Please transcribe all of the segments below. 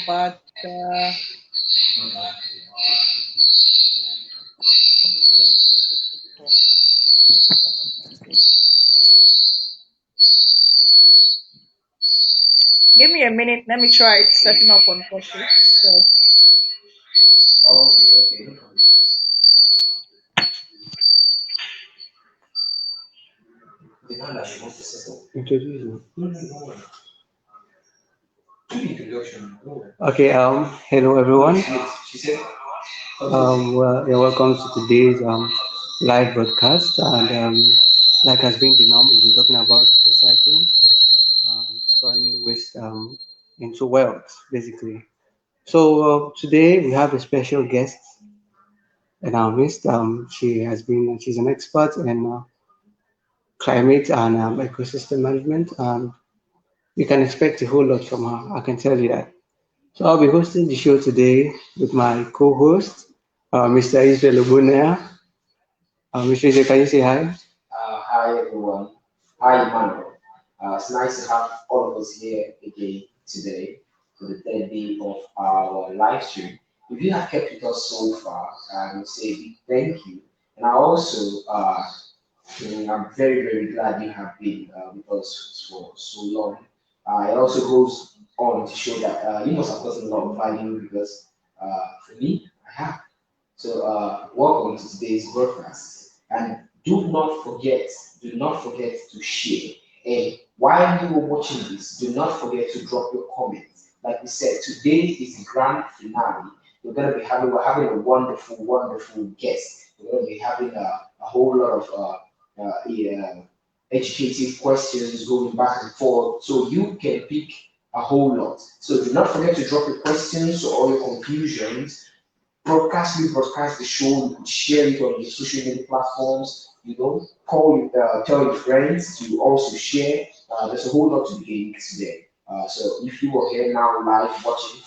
but give me a minute. Let me try it setting up on Poshi. So, Okay, okay, no problem. The now that she wants to settle. Introduce me. No, no, no, no. Do the introduction. No. Okay, hello everyone. She said, Well, yeah, welcome to today's live broadcast. And like has been the norm, we've been talking about recycling, turning waste into wealth, basically. So today we have a special guest in our midst. She's an expert in climate and ecosystem management, and you can expect a whole lot from her. I can tell you that. So I'll be hosting the show today with my co-host, Mr. Israel Ogunaya. Mr. Israel, can you say hi? hi everyone. Hi Emmanuel. It's nice to have all of us here again today for the third day of our live stream. If you have kept with us so far, I will say a big thank you. And I also, I'm very, very glad you have been with us for so long. It also goes on to show that you must have gotten a lot of value because for me, I have. So welcome to today's broadcast. And do not forget to share. And while you are watching this, do not forget to drop your comments. Like we said, today is the grand finale. We're having a wonderful, wonderful guest. We're going to be having a whole lot of educative questions going back and forth. So you can pick a whole lot. So do not forget to drop your questions or all your confusions. Broadcast the show. You could share it on your social media platforms. Tell your friends to also share. There's a whole lot to be gained today. So if you are here now live watching,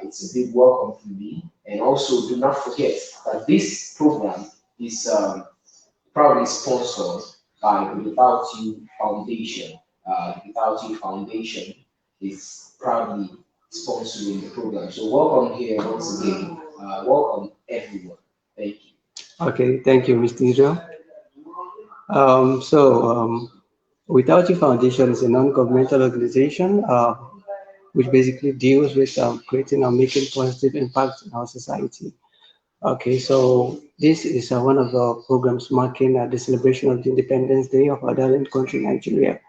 it's a big welcome from me. And also, do not forget that this program is proudly sponsored by the Without You Foundation. The Without You Foundation is proudly sponsoring the program. So welcome here once again. Welcome everyone. Thank you. Okay, thank you, Mr. Israel. Without You Foundation is a non-governmental organization which basically deals with creating and making positive impact in our society. Okay, so this is one of the programs marking the celebration of the Independence Day of our darling country, Nigeria.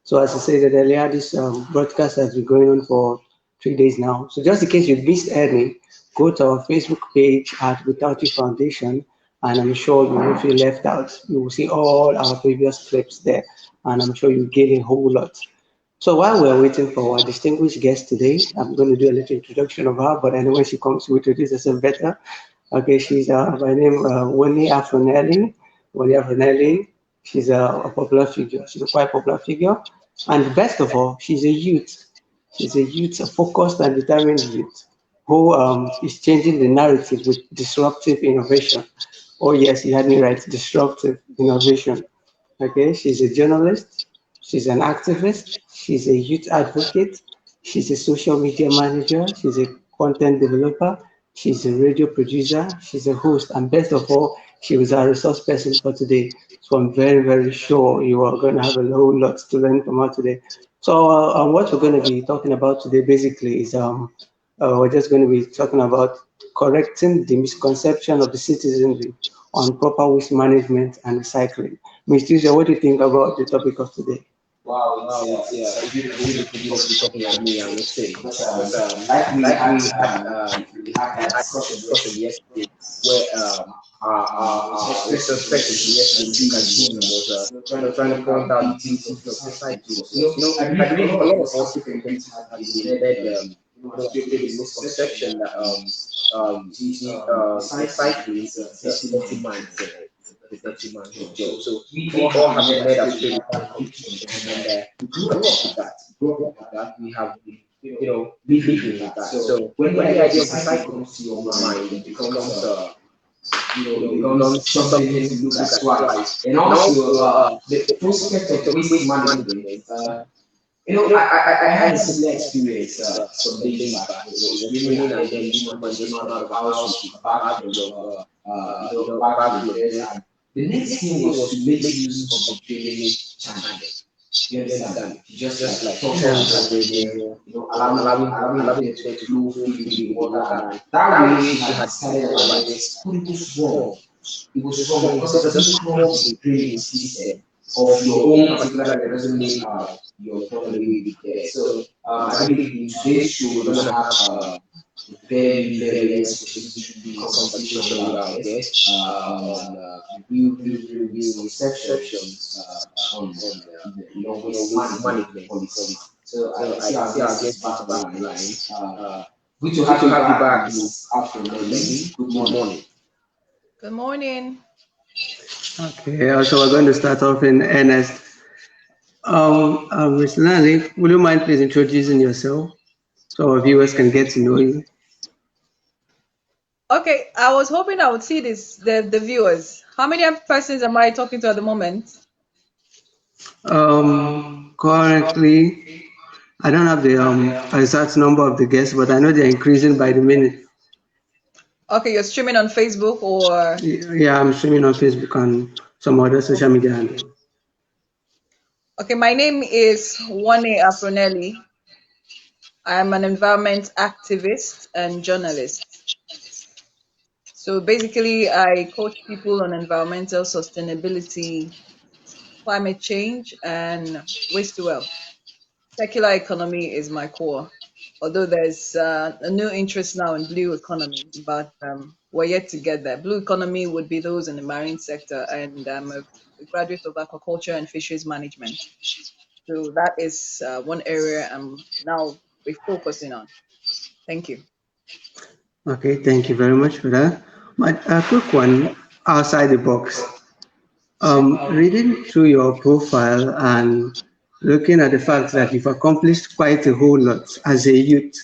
So as I said earlier, this broadcast has been going on for 3 days now. So just in case you missed any, go to our Facebook page at Without You Foundation, and I'm sure you won't feel left out. You will see all our previous clips there, and I'm sure you'll gain a whole lot. So while we're waiting for our distinguished guest today, I'm going to do a little introduction of her, but I know when she comes to introduce herself better. Okay, she's by name Winnie Afronelli. Winnie Afronelli. She's a popular figure. She's a quite popular figure, and best of all, she's a youth. She's a youth, a focused and determined youth who is changing the narrative with disruptive innovation. Oh yes, you had me right. Disruptive innovation. Okay, she's a journalist. She's an activist. She's a youth advocate. She's a social media manager. She's a content developer. She's a radio producer. She's a host. And best of all, she was our resource person for today. So I'm very, very sure you are going to have a whole lot to learn from her today. So what we're going to be talking about today basically is we're just going to be talking about correcting the misconception of the citizenry on proper waste management and recycling. Mr. Isha, what do you think about the topic of today? Wow, it's a beautiful topic for me, I would say. Because we had that discussion yesterday where our research specialist yesterday, was trying to point out the beauty of society to us. I believe a lot of us have been led, the misconception that recycling is a dirty mindset. The dirty man's job. So we all have been led astray with that confusion, and we grew up with that. We have been, living with that. So when the idea of recycling comes to your mind, it becomes something you need to look at twice. And also, the prospect of waste management. I had a similar experience some days back. It was raining, and then this woman just came out of the house with a bag full of, bag loaders. And the next thing was to make use of the drainage channel. You understand? She just like touched off the drain, allowing the water to flow freely with the water. And that way she had decided about this, but it was wrong. It was wrong because it doesn't cross the drainage system of your own particular area. It doesn't make your properly with there. So I believe in today's show we're gonna have a very expositive conversation with our guest on real misconceptions on waste management policy. So I see our guest is back on the line. Good to have you back this afternoon. Good morning. Good morning. Okay, so we're going to start off in earnest. Ms. Lani, would you mind please introducing yourself so our viewers can get to know you? Okay, I was hoping I would see the viewers. How many persons am I talking to at the moment? Currently, I don't have the exact number of the guests, but I know they're increasing by the minute. Okay, you're streaming on Facebook or? Yeah, I'm streaming on Facebook and some other social media handles. Okay, my name is Wane Afronelli. I'm an environment activist and journalist. So basically, I coach people on environmental sustainability, climate change, and waste to wealth. Circular economy is my core, although there's a new interest now in blue economy, but we're yet to get there. Blue economy would be those in the marine sector, and I'm a graduate of aquaculture and fisheries management. So that is one area I'm now refocusing on. Thank you. Okay, thank you very much for that. But a quick one outside the box. Reading through your profile and looking at the fact that you've accomplished quite a whole lot as a youth,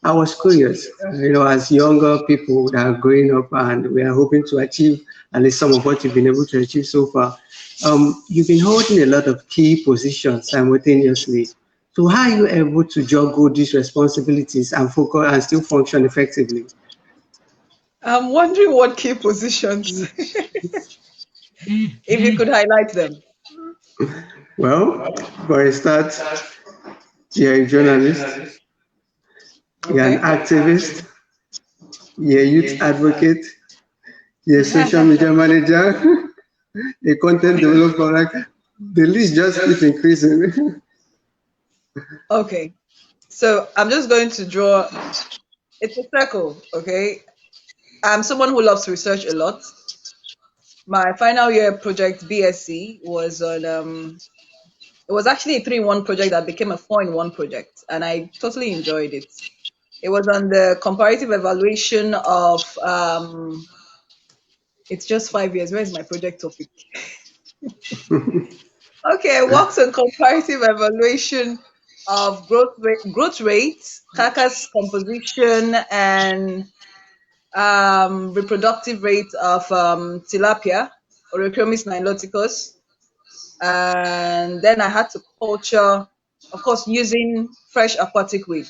I was curious, as younger people that are growing up and we are hoping to achieve at least some of what you've been able to achieve so far, you've been holding a lot of key positions simultaneously. So how are you able to juggle these responsibilities and focus and still function effectively? I'm wondering what key positions, if you could highlight them. Well, for a start, you're a journalist, you're an activist, you're a youth advocate, you're a social media manager, a content developer. Like, the list just keeps increasing. Okay, so I'm just going to draw, it's a circle, okay? I'm someone who loves to research a lot. My final year project, BSc, was on, it was actually a 3-in-1 project that became a 4-in-1 project, and I totally enjoyed it. It was on the comparative evaluation of, it's just 5 years. Where's my project topic? Okay, I worked on comparative evaluation of growth rate, carcass composition, and reproductive rate of tilapia, Oreochromis niloticus. And then I had to culture, of course, using fresh aquatic weed.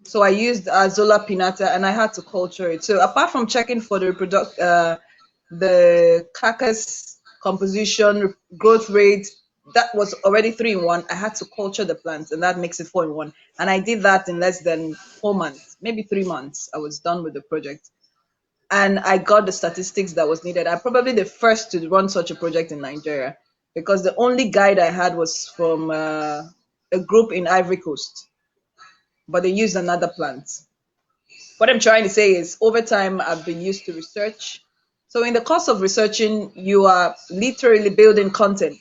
So I used Azolla pinnata and I had to culture it. So apart from checking for the carcass composition, growth rate, that was already 3-in-1. I had to culture the plants, and that makes it 4-in-1. And I did that in less than 4 months, maybe 3 months. I was done with the project. And I got the statistics that was needed. I'm probably the first to run such a project in Nigeria, because the only guide I had was from a group in Ivory Coast, but they used another plant. What I'm trying to say is, over time, I've been used to research. So in the course of researching, you are literally building content.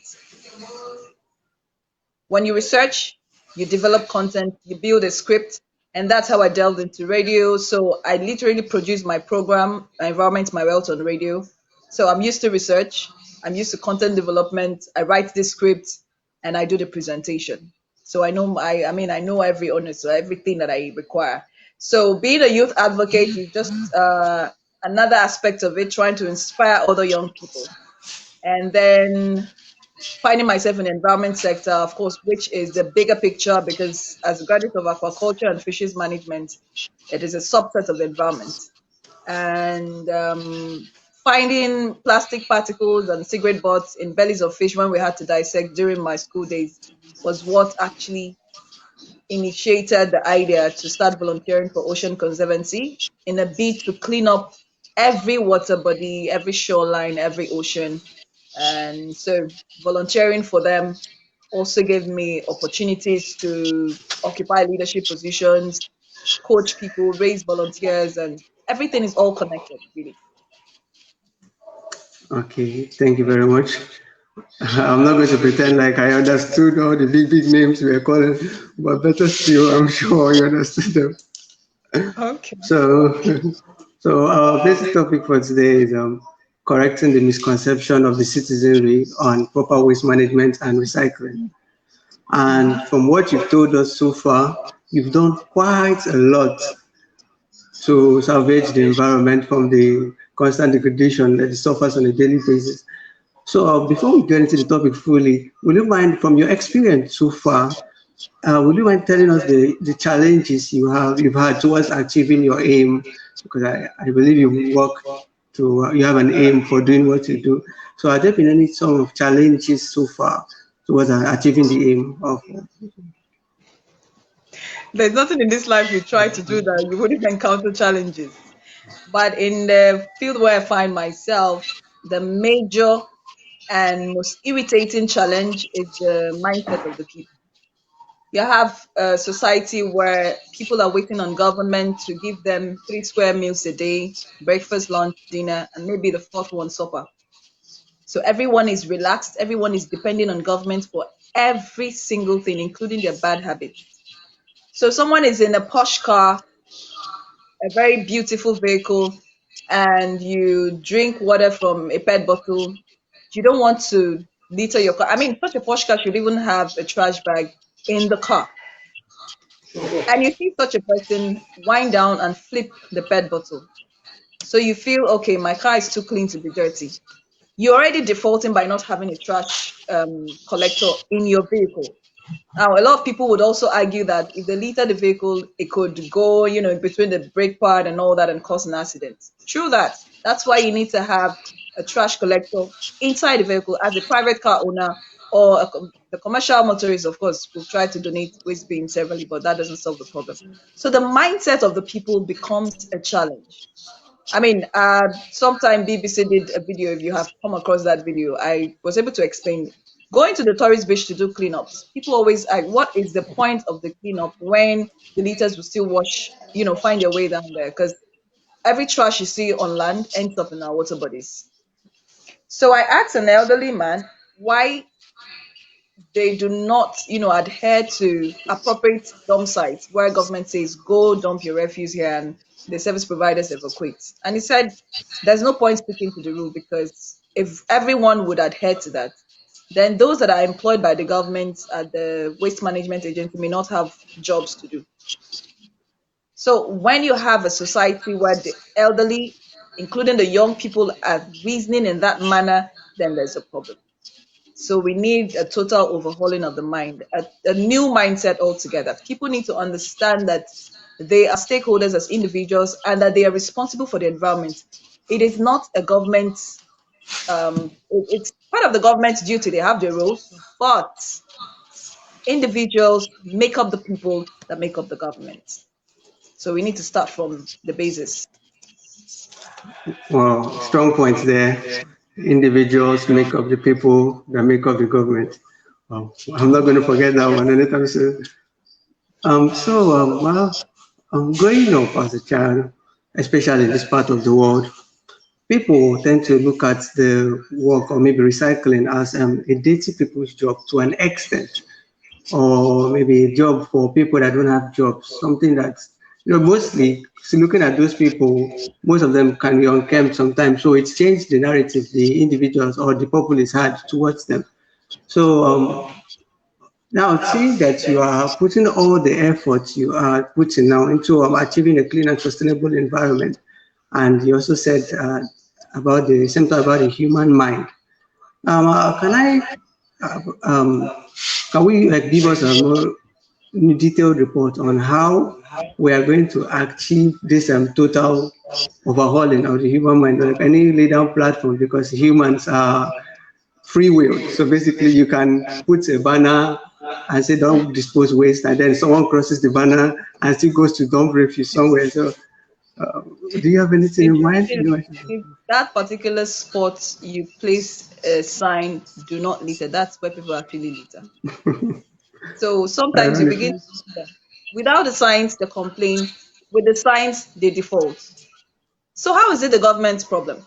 When you research, you develop content, you build a script, and that's how I delved into radio. So I literally produced my program, Environment, My Wealth, on radio. So I'm used to research, I'm used to content development. I write the script and I do the presentation. So I know I know every honest, so everything that I require. So being a youth advocate is just another aspect of it, trying to inspire other young people. And then finding myself in the environment sector, of course, which is the bigger picture because as a graduate of aquaculture and fisheries management, it is a subset of the environment. And finding plastic particles and cigarette butts in bellies of fish when we had to dissect during my school days was what actually initiated the idea to start volunteering for Ocean Conservancy in a bid to clean up every water body, every shoreline, every ocean. And so volunteering for them also gave me opportunities to occupy leadership positions, coach people, raise volunteers, and everything is all connected, really. Okay, thank you very much. I'm not going to pretend like I understood all the big names we were calling, but better still, I'm sure you understood them. Okay. So, so our basic topic for today is correcting the misconception of the citizenry on proper waste management and recycling. And from what you've told us so far, you've done quite a lot to salvage the environment from the constant degradation that it suffers on a daily basis. So before we get into the topic fully, will you mind, from your experience so far, would you mind telling us the challenges you've had towards achieving your aim? Because I believe you work to you have an aim for doing what you do. So have there been any sort of challenges so far towards achieving the aim of? There's nothing in this life you try to do that you wouldn't encounter challenges. But in the field where I find myself, the major and most irritating challenge is the mindset of the people. You have a society where people are waiting on government to give them 3 square meals a day, breakfast, lunch, dinner, and maybe the fourth one supper. So everyone is relaxed, everyone is depending on government for every single thing, including their bad habits. So someone is in a posh car, a very beautiful vehicle, and you drink water from a PET bottle. You don't want to litter your car. I mean, such a posh car should even have a trash bag in the car. And you see such a person wind down and flip the PET bottle. So you feel, okay, my car is too clean to be dirty. You're already defaulting by not having a trash collector in your vehicle. Now, a lot of people would also argue that if they litter the vehicle, it could go, in between the brake pad and all that and cause an accident. True that. That's why you need to have a trash collector inside the vehicle as a private car owner or the commercial motorists, of course, will try to donate waste bins severally, but that doesn't solve the problem. So the mindset of the people becomes a challenge. I mean, sometime BBC did a video. If you have come across that video, I was able to explain. Going to the tourist beach to do cleanups, people always ask, what is the point of the cleanup when the litters will still wash, find their way down there? Because every trash you see on land ends up in our water bodies. So I asked an elderly man why they do not, adhere to appropriate dump sites where government says go dump your refuse here and the service providers evacuate. And he said there's no point sticking to the rule because if everyone would adhere to that, then those that are employed by the government at the waste management agency may not have jobs to do. So when you have a society where the elderly, including the young people, are reasoning in that manner, then there's a problem. So we need a total overhauling of the mind, a new mindset altogether. People need to understand that they are stakeholders as individuals and that they are responsible for the environment. It is not a government, it's part of the government's duty. They have their roles, but individuals make up the people that make up the government. So we need to start from the basis. Well, strong points there. Individuals make up the people that make up the government. Well, I'm not going to forget that one anytime soon. Growing up as a child, especially in this part of the world, people tend to look at the work or maybe recycling as a dirty people's job to an extent, or maybe a job for people that don't have jobs, something that, mostly so looking at those people, most of them can be unkempt sometimes. So it's changed the narrative the individuals or the populace had towards them. So now seeing that you are putting all the efforts you are putting now into achieving a clean and sustainable environment, and you also said about the human mind. Can I um, can we give us a more detailed report on how we are going to achieve this total overhauling of the human mind, like any lay down platform, because humans are free will. So basically, you can put a banner and say don't dispose waste, and then someone crosses the banner and still goes to dump refuse somewhere. So, uh, do you have anything If in you mind? feel if that particular spot you place a sign, do not litter, that's where people actually litter. So sometimes you begin Ironically. to wonder, without the signs, they complain. With the signs, they default. So how is it the government's problem?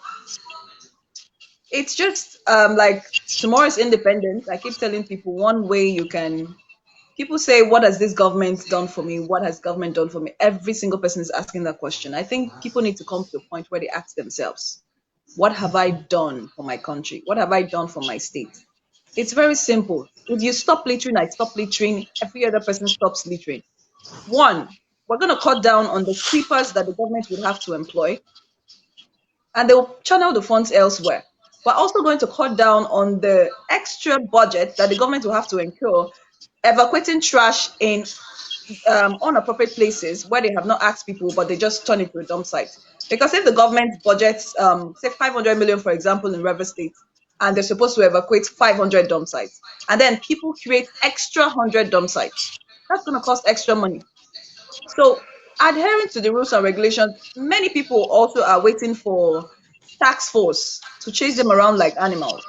It's just like tomorrow's independence. I keep telling people one way you can. People say, "What has this government done for me? What has government done for me?" Every single person is asking that question. I think people need to come to a point where they ask themselves, "What have I done for my country? What have I done for my state?" It's very simple. If you stop littering, I stop littering, every other person stops littering. One, we're going to cut down on the sweepers that the government would have to employ, and they'll channel the funds elsewhere. We're also going to cut down on the extra budget that the government will have to incur evacuating trash in unappropriate places where they have not asked people, but they just turn it to a dump site. Because if the government budgets, say 500 million, for example, in River State, and they're supposed to evacuate 500 dump sites, and then people create extra 100 dump sites, that's going to cost extra money. So, adhering to the rules and regulations, many people also are waiting for tax force to chase them around like animals.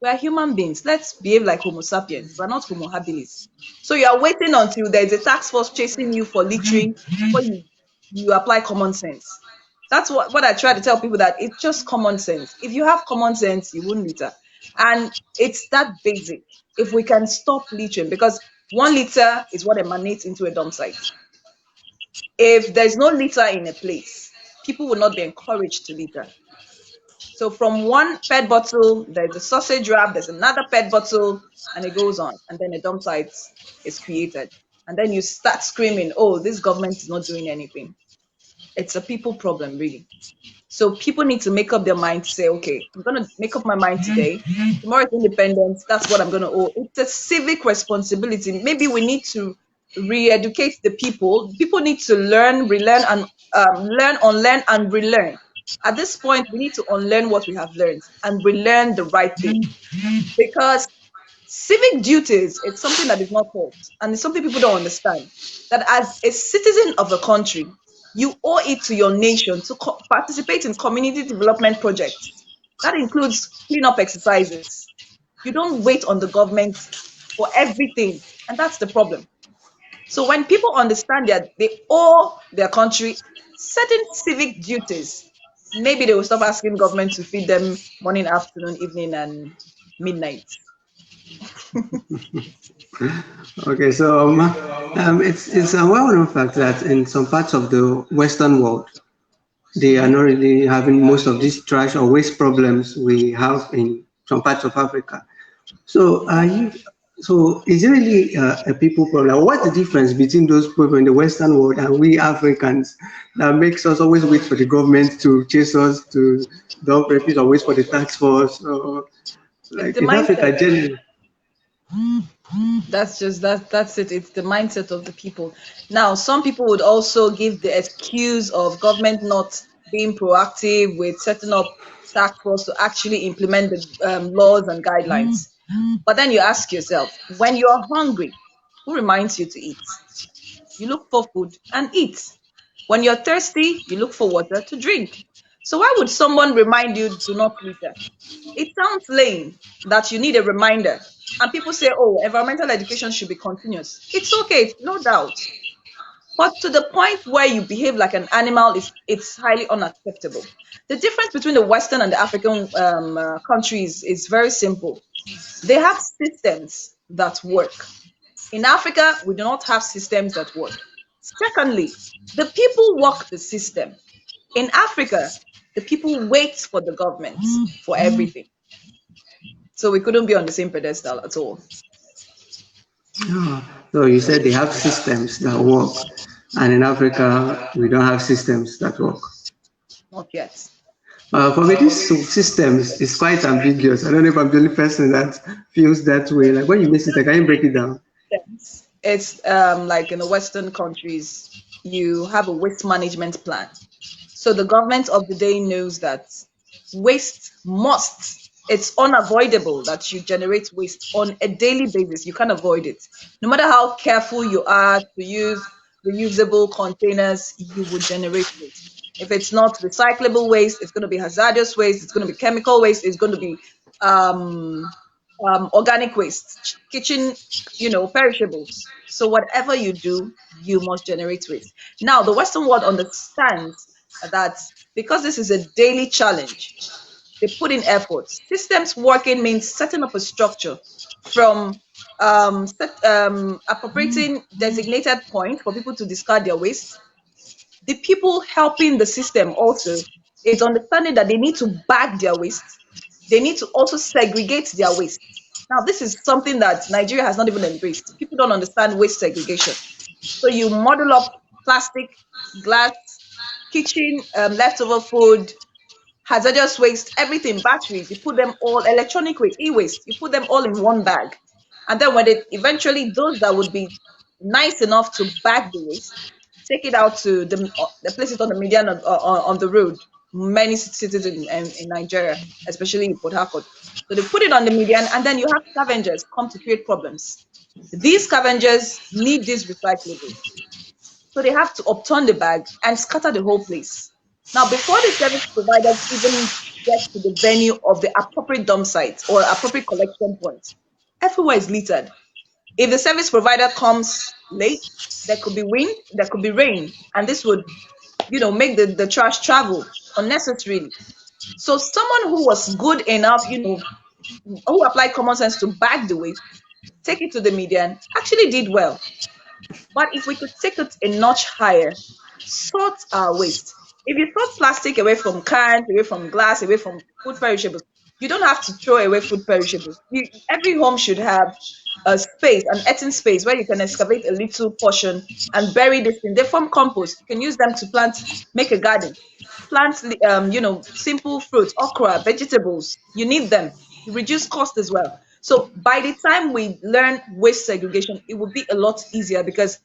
We are human beings. Let's behave like Homo sapiens. We're not Homo habilis. So you are waiting until there's a tax force chasing you for littering before you apply common sense. That's what I try to tell people, that it's just common sense. If you have common sense, you wouldn't litter. And it's that basic. If we can stop littering, because 1 liter is what emanates into a dump site. If there's no litter in a place, people will not be encouraged to litter. So from one PET bottle, there's a sausage wrap, there's another PET bottle, and it goes on. And then a dump site is created. And then you start screaming, oh, this government is not doing anything. It's a people problem, really. So people need to make up their mind to say, okay, I'm going to make up my mind today. Tomorrow is independence. That's what I'm going to owe. It's a civic responsibility. Maybe we need to re-educate the people. People need to learn, relearn, and learn, unlearn, and relearn. At this point, we need to unlearn what we have learned and relearn the right thing. Because civic duties, it's something that is not taught, and it's something people don't understand. That as a citizen of a country, you owe it to your nation to participate in community development projects. That includes cleanup exercises. You don't wait on the government for everything, and that's the problem. So when people understand that they owe their country certain civic duties, maybe they will stop asking government to feed them morning, afternoon, evening, and midnight. Okay, so it's a well-known fact that in some parts of the Western world, they are not really having most of these trash or waste problems we have in some parts of Africa. So are you? So is it really a people problem? What's the difference between those people in the Western world and we Africans that makes us always wait for the government to chase us to dump refuge or wait for the tax force? Or, It's like the in Africa, mindset. generally. That's it. It's the mindset of the people. Now, some people would also give the excuse of government not being proactive with setting up task force to actually implement the laws and guidelines. But then you ask yourself, when you're hungry, who reminds you to eat? You look for food and eat. When you're thirsty, you look for water to drink. So why would someone remind you do not litter? It sounds lame that you need a reminder. And people say, oh, environmental education should be continuous. It's okay, no doubt. But to the point where you behave like an animal, it's highly unacceptable. The difference between the Western and the African countries is very simple. They have systems that work. In Africa, we do not have systems that work. Secondly, the people work the system. In Africa, the people wait for the government for everything. So we couldn't be on the same pedestal at all. Oh, so you said they have systems that work, and in Africa we don't have systems that work. Not yet. For me, this system is quite ambiguous. I don't know if I'm the only person that feels that way. Like when you miss it, can you break it down? Sense. It's like in the Western countries, you have a waste management plan. So the government of the day knows that waste must, it's unavoidable that you generate waste on a daily basis. You can't avoid it. No matter how careful you are to use reusable containers, you will generate waste. If it's not recyclable waste, it's going to be hazardous waste, it's going to be chemical waste, it's going to be um, organic waste, kitchen, perishables. So whatever you do, you must generate waste. Now, the Western world understands that because this is a daily challenge, they put in efforts. Systems working means setting up a structure from appropriating designated points for people to discard their waste. The people helping the system also is understanding that they need to bag their waste. They need to also segregate their waste. Now, this is something that Nigeria has not even embraced. People don't understand waste segregation. So you model up plastic, glass, kitchen, leftover food, hazardous waste, everything, batteries, you put them all, electronic waste, e-waste, you put them all in one bag. And then when they eventually, those that would be nice enough to bag the waste, take it out to the place it on the median on the road. Many cities in Nigeria, especially in Port Harcourt. So they put it on the median, and then you have scavengers come to create problems. These scavengers need these recyclables. So they have to upturn the bag and scatter the whole place. Now, before the service providers even get to the venue of the appropriate dump site or appropriate collection point, everywhere is littered. If the service provider comes late, there could be wind, there could be rain, and this would, make the trash travel unnecessarily. So someone who was good enough, who applied common sense to bag the waste, take it to the median, actually did well. But if we could take it a notch higher, sort our waste. If you sort plastic away from cans, away from glass, away from food perishables, you don't have to throw away food perishables. Every home should have a space, an earthen space where you can excavate a little portion and bury this thing. They form compost. You can use them to plant, make a garden, plant, simple fruits, okra, vegetables. You need them. You reduce cost as well. So by the time we learn waste segregation, it will be a lot easier because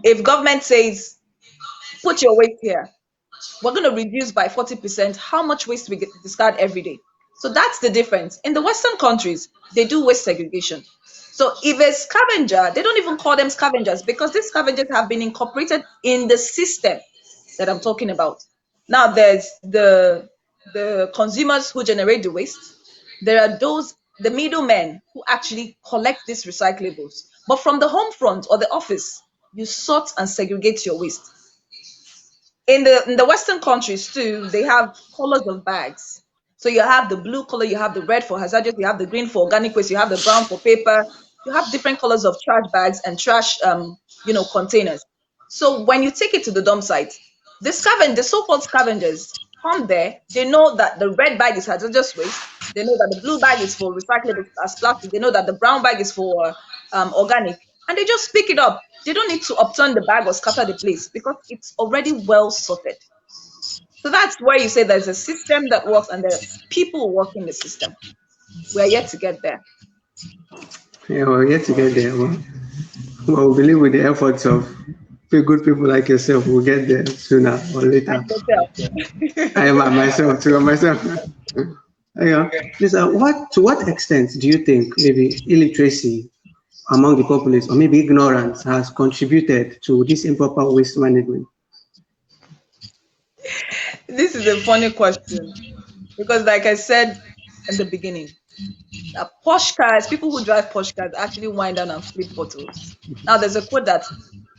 if government says, put your waste here, we're going to reduce by 40% how much waste we discard every day. So that's the difference. In the Western countries, they do waste segregation. So if a scavenger, they don't even call them scavengers because these scavengers have been incorporated in the system that I'm talking about. Now there's the consumers who generate the waste. There are those, the middlemen who actually collect these recyclables. But from the home front or the office, you sort and segregate your waste. In the Western countries too, they have colors of bags. So you have the blue color, you have the red for hazardous, you have the green for organic waste, you have the brown for paper. You have different colors of trash bags and trash containers. So when you take it to the dump site, the so-called scavengers come there, they know that the red bag is hazardous waste, they know that the blue bag is for recyclable as plastic, they know that the brown bag is for organic, and they just pick it up. They don't need to upturn the bag or scatter the place because it's already well sorted. So that's where you say there's a system that works and there are people working the system. We're yet to get there. Yeah, we're yet to get there. Well, we believe with the efforts of good people like yourself, we'll get there sooner or later. And yourself. I am myself too. Myself. Yeah. Please, to what extent do you think maybe illiteracy among the populace or maybe ignorance has contributed to this improper waste management? This is a funny question because, like I said in the beginning, posh cars, people who drive posh cars actually wind down and flip bottles. Now, there's a quote that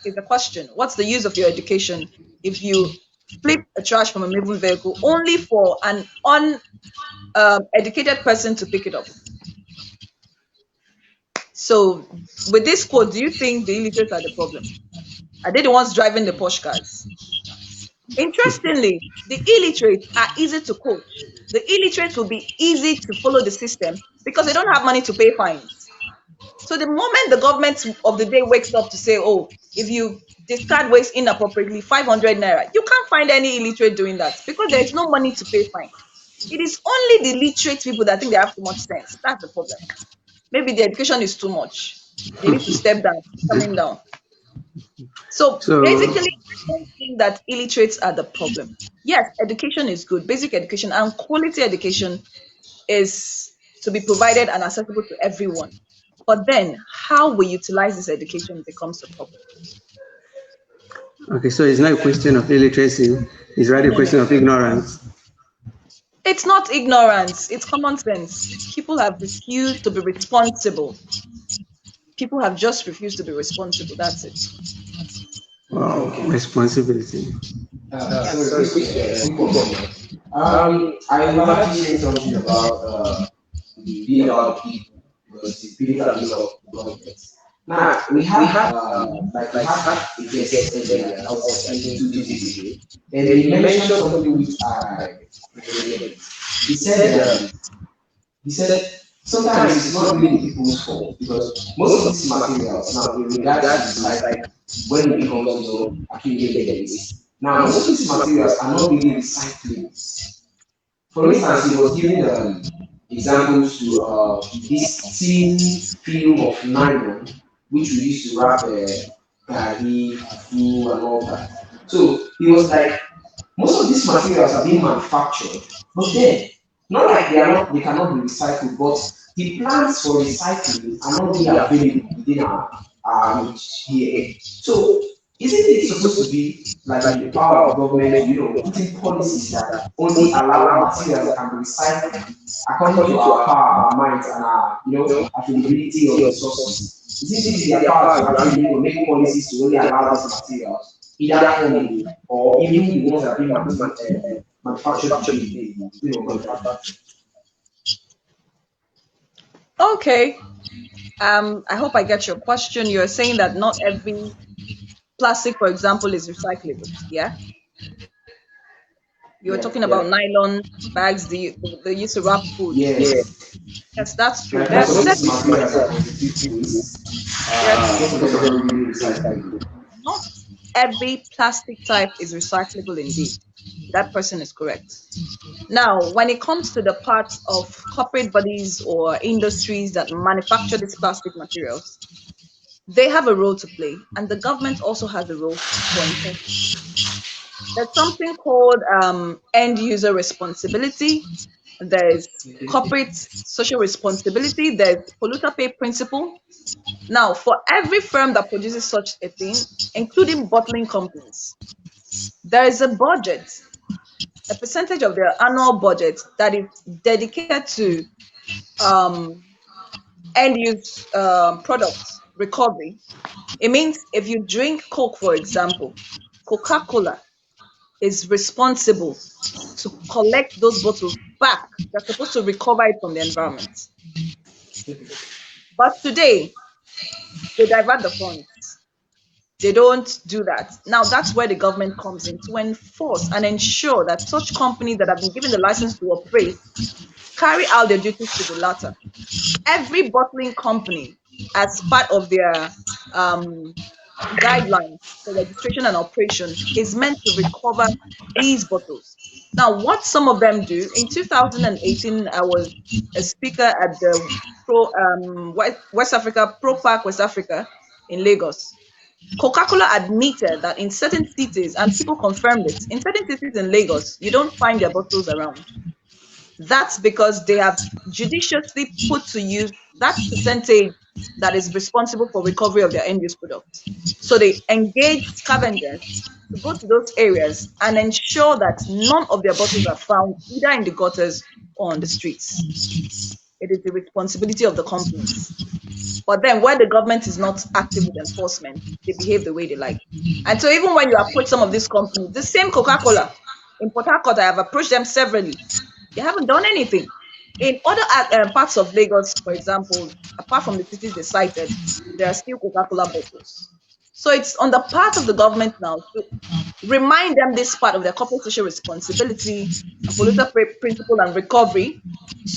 is a question: what's the use of your education if you flip a trash from a moving vehicle only for an uneducated person to pick it up? So, with this quote, do you think the illiterates are the problem? Are they the ones driving the posh cars? Interestingly, the illiterates are easy to coach. The illiterates will be easy to follow the system because they don't have money to pay fines. So the moment the government of the day wakes up to say, oh, if you discard waste inappropriately, 500 naira, you can't find any illiterate doing that because there is no money to pay fine. It is only the literate people that think they have too much sense. That's the problem. Maybe the education is too much. They need to step down, coming down. So So, basically, I don't think that illiterates are the problem. Yes, education is good, basic education and quality education is to be provided and accessible to everyone. But then, how we utilize this education becomes a problem. okay, so it's not a question of illiteracy, it's No, rather a no, no. question of ignorance. It's not ignorance, it's common sense. People have refused to be responsible. People have just refused to be responsible. That's it. Wow, Okay. responsibility. Sorry, quick one now. I overheard you saying something about being about the people because the people that make up the government. Now we had a guest earlier. That was I think 2 days ago. Then he mentioned something which I related. He said he said sometimes it's not really the people's fault because most of these materials now in regards to recycling when it becomes accumulated waste. Now most of these materials are not really recyclable. For instance, he was giving examples to this thin film of nylon which we used to wrap gari, fufu, and all that. So he was like, most of these materials are being manufactured, but then not like they cannot be recycled, but the plants for recycling are not really available within our reach here. So isn't it supposed to be like in the power of the government to putting policies that only allow materials that can be recycled according to our power, our minds, and our availability of resources? Isn't it in their power to actually make policies to only allow these materials either come in or even the ones that are being manufactured today, manufactured? Okay. I hope I get your question. You're saying that not every plastic, for example, is recyclable. Yeah. You were Yeah, talking yeah, about nylon bags they used to wrap food. yes. Yes, that's true. Like There are most of certain these materials that constitute waste, yes, most of them are not really recyclable. not every plastic type is recyclable indeed. That person is correct. Now, when it comes to the parts of corporate bodies or industries that manufacture these plastic materials, they have a role to play, and the government also has a role for enforcement. There's something called end user responsibility. There's corporate social responsibility. There's polluter pay principle. Now, for every firm that produces such a thing, including bottling companies, there is a budget, a percentage of their annual budget that is dedicated to um, end use products recovery. It means if you drink Coke, for example, Coca Cola is responsible to collect those bottles back. They're supposed to recover it from the environment. But today, they divert the funds. They don't do that. Now, that's where the government comes in to enforce and ensure that such companies that have been given the license to operate carry out their duties to the latter. Every bottling company, as part of their um, guidelines for registration and operation, is meant to recover these bottles. Now, what some of them do, in 2018, I was a speaker at the West Africa, Pro Park West Africa in Lagos. Coca-Cola admitted that in certain cities, and people confirmed it, in certain cities in Lagos, you don't find their bottles around. That's because they have judiciously put to use that percentage that is responsible for recovery of their end use products. So they engage scavengers to go to those areas and ensure that none of their bottles are found either in the gutters or on the streets. It is the responsibility of the companies. But then where the government is not active with enforcement, they behave the way they like. And so even when you approach some of these companies, the same Coca-Cola in Port Harcourt, I have approached them severally. They haven't done anything. In other parts of Lagos, for example, apart from the cities they cited, there are still Coca-Cola bottles. So it's on the part of the government now to remind them this part of their corporate social responsibility and polluter principle and recovery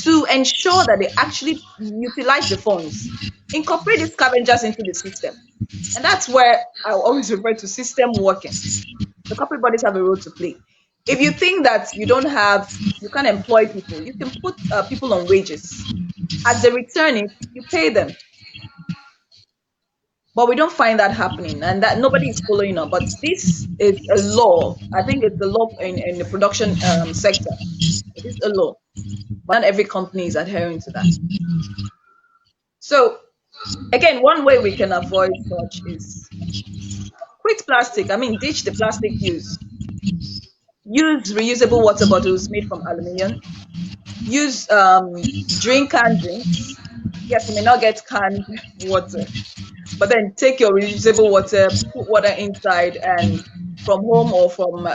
to ensure that they actually utilize the funds, incorporate these scavengers into the system. And that's where I always refer to system working. The corporate bodies have a role to play. If you think that you can't employ people, you can put people on wages. As they return it, you pay them. But we don't find that happening, and that nobody is following up. But this is a law. I think it's a law in the production sector. It is a law, but not every company is adhering to that. So again, one way we can avoid such is quit plastic. I mean, ditch the plastic use. Use reusable water bottles made from aluminium. Use drink canned drinks. Yes, you may not get canned water, but then take your reusable water, put water inside, and from home or from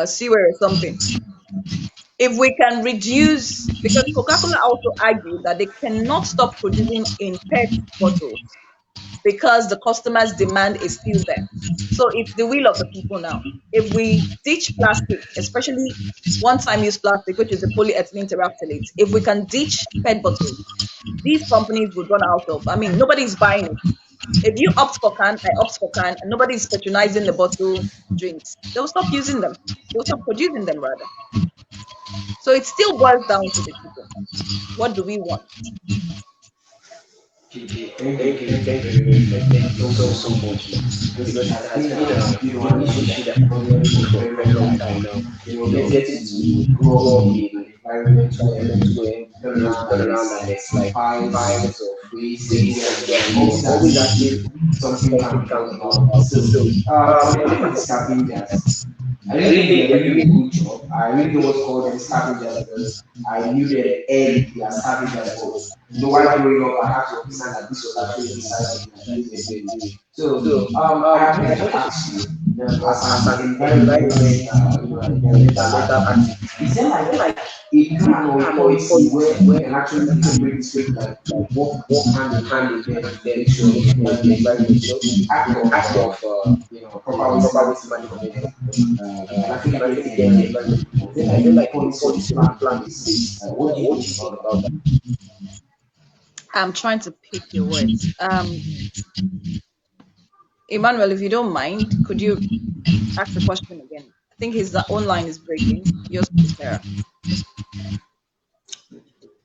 sewer or something. If we can reduce, because Coca-Cola also argued that they cannot stop producing in PET bottles because the customer's demand is still there. So it's the will of the people now. If we ditch plastic, especially one-time use plastic, which is a polyethylene terephthalate, if we can ditch PET bottles, these companies would run out of. I mean, nobody's buying it. If you opt for can, I opt for can, and nobody's patronizing the bottle drinks, they'll stop using them. They'll stop producing them rather. So it still boils down to the people. What do we want? Okay, thank you very much. Thank you so much. Because it has been an issue that has been bothering me for a very long time now. Getting to grow up in an environment where you turn around and there's piles of waste everywhere, and you're always asking if something can be done about it. So, on the part of the scavengers, I really think they're doing a good job. I really don't want to call them scavengers because I knew them early. They are scavengers, but while growing up, I had to understand that this was actually the side of the things they're doing. So, I wanted to ask you, as an environmental activist, is there like a plan or a policy where we can actually integrate this people like work hand in hand with them to make sure the environment, in the act of proper waste management from them, we can actually get the environment. Is there like a policy or a plan in place? What do you think about that? I'm trying to pick your words. Emmanuel, if you don't mind, could you ask the question again? I think his own line is breaking. Yours will be clearer.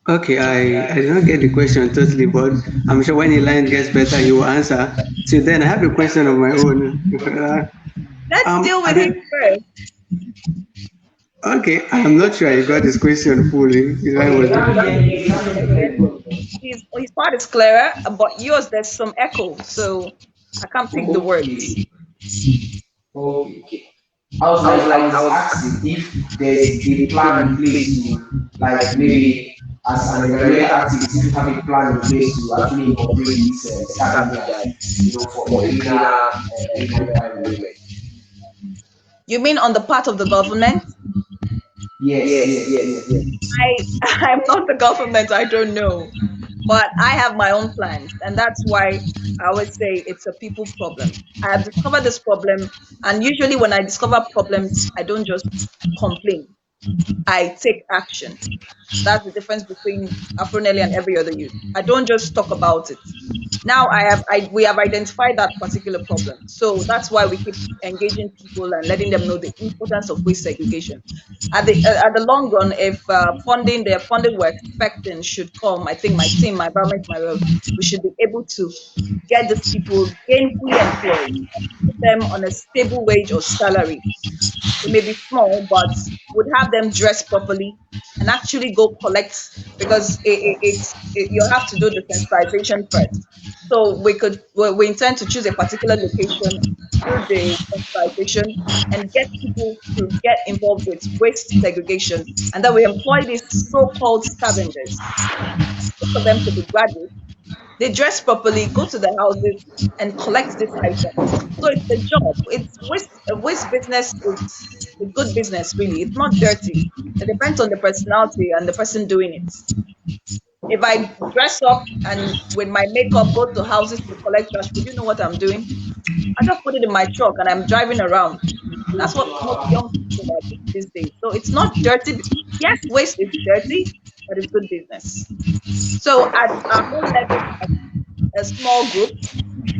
Okay, I did not get the question totally, but I'm sure when the line gets better, you will answer. So then I have a question of my own. Let's deal I with him mean, first. okay, I'm not sure I got this question fully. His line Okay, was you not. can't hear me. You can't hear me Okay. very well. His part is clearer, but yours there's some echo, so I can't pick the words. Okay, okay. I was asking if there's a plan in place to, like, maybe as an environmental activist, if you have a plan in place to actually incorporate these scavengers, for a cleaner environment. You mean on the part of the government? Yes, yes, yes. I'm not the government, I don't know. But I have my own plans, and that's why I always say it's a people problem. I have discovered this problem, and usually when I discover problems, I don't just complain. I take action. That's the difference between Afronelli and every other youth. I don't just talk about it. Now we have identified that particular problem. So that's why we keep engaging people and letting them know the importance of waste segregation. At the long run, if the funding we're expecting should come, I think my team, my environment, my world, we should be able to get these people gainfully employed, put them on a stable wage or salary. It may be small, but would have them dressed properly and actually go collect, because you have to do the sensitization first. So we intend to choose a particular location, do the sensitization, and get people to get involved with waste segregation, and then we employ these so-called scavengers. Most of them to be graduates. They dress properly, go to the houses, and collect these items. So it's a job. It's waste business is a good business, really. It's not dirty. It depends on the personality and the person doing it. If I dress up and with my makeup go to houses to collect trash, would you know what I'm doing? I just put it in my truck and I'm driving around. That's what most young people are doing these days. So it's not dirty. Yes, waste is dirty, but it's good business. So at our own level, as a small group,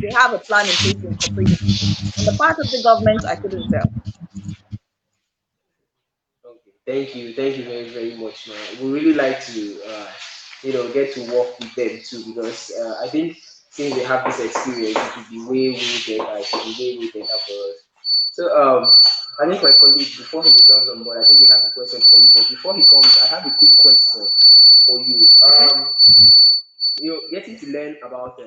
we have a plan in place to incorporate the people. On the part of the government, I couldn't tell. Thank you very, very much, man. We really like to, get to work with them too because I think since they have this experience, it should be way, way better. It should be way, way better for us. So, I think my colleague, before he returns on board, I think he has a question for you. But before he comes, I have a quick question for you. Okay. Getting to learn about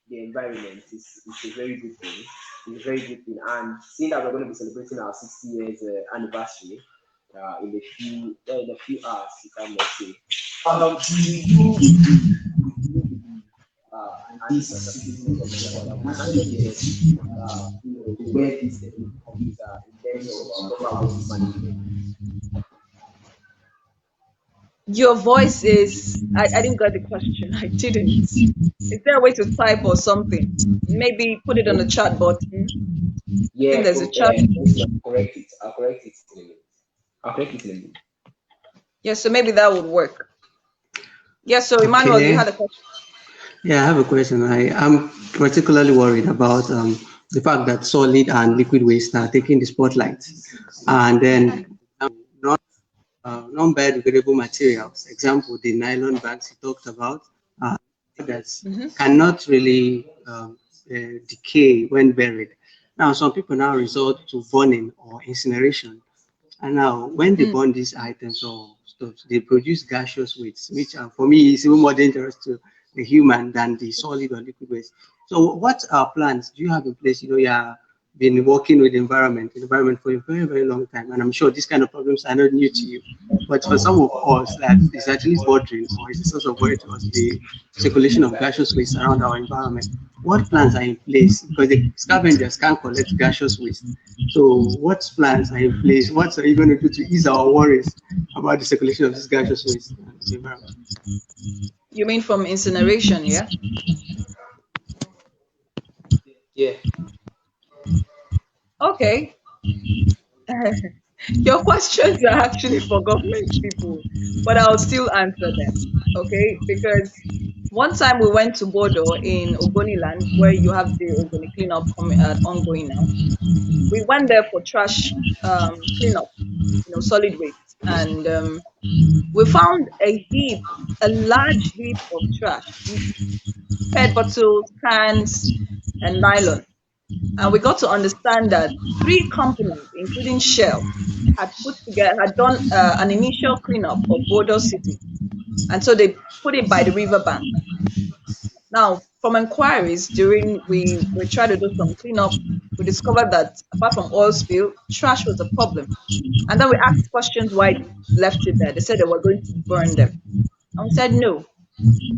the environment is a very good thing. It's a very good thing. And seeing that we're going to be celebrating our 60 years anniversary in a few hours, if I may say, do you believe, and this is even talking about that we actually get to where these developed countries are in terms of proper waste management? Your voice is, I didn't get the question. I didn't. Is there a way to type or something? Maybe put it on the chat button. I think Yeah, there's a chat. I'll correct it. I'll correct it in a minute. I'll correct it in a minute. Yeah, so maybe that would work. Yeah, so Emmanuel, you Okay. had a question. Yeah, I have a question. I am particularly worried about the fact that solid and liquid waste are taking the spotlight, and then non non-biodegradable materials. Example, the nylon bags you talked about, that Hmm. cannot really decay when buried. Now, some people now resort to burning or incineration. And now, when they Mm. burn these items or stuff, they produce gaseous waste, which for me is even more dangerous to the human than the solid or liquid waste. So, what plans do you have in place? You have been working with environment for a very, very long time, and I'm sure these kind of problems are not new to you. But for some of us, that is actually bothering or is a source of worry to us, the circulation of gaseous waste around our environment. What plans are in place? Because the scavengers can't collect gaseous waste. So, what plans are in place? What are you going to do to ease our worries about the circulation of this gaseous waste in the environment? You mean from incineration, yeah? Yeah. Okay. Your questions are actually for government people, but I'll still answer them. Okay? Because one time we went to Bodo in Ogoniland, where you have the Ogoni cleanup ongoing now. We went there for trash cleanup, solid waste. And we found a large heap of trash, PET bottles, cans, and nylon. And we got to understand that three companies, including Shell, had done an initial cleanup of Bordeaux City. And so they put it by the riverbank. Now, from inquiries during we tried to do some cleanup, we discovered that apart from oil spill, trash was a problem. And then we asked questions why they left it there. They said they were going to burn them. And we said, no,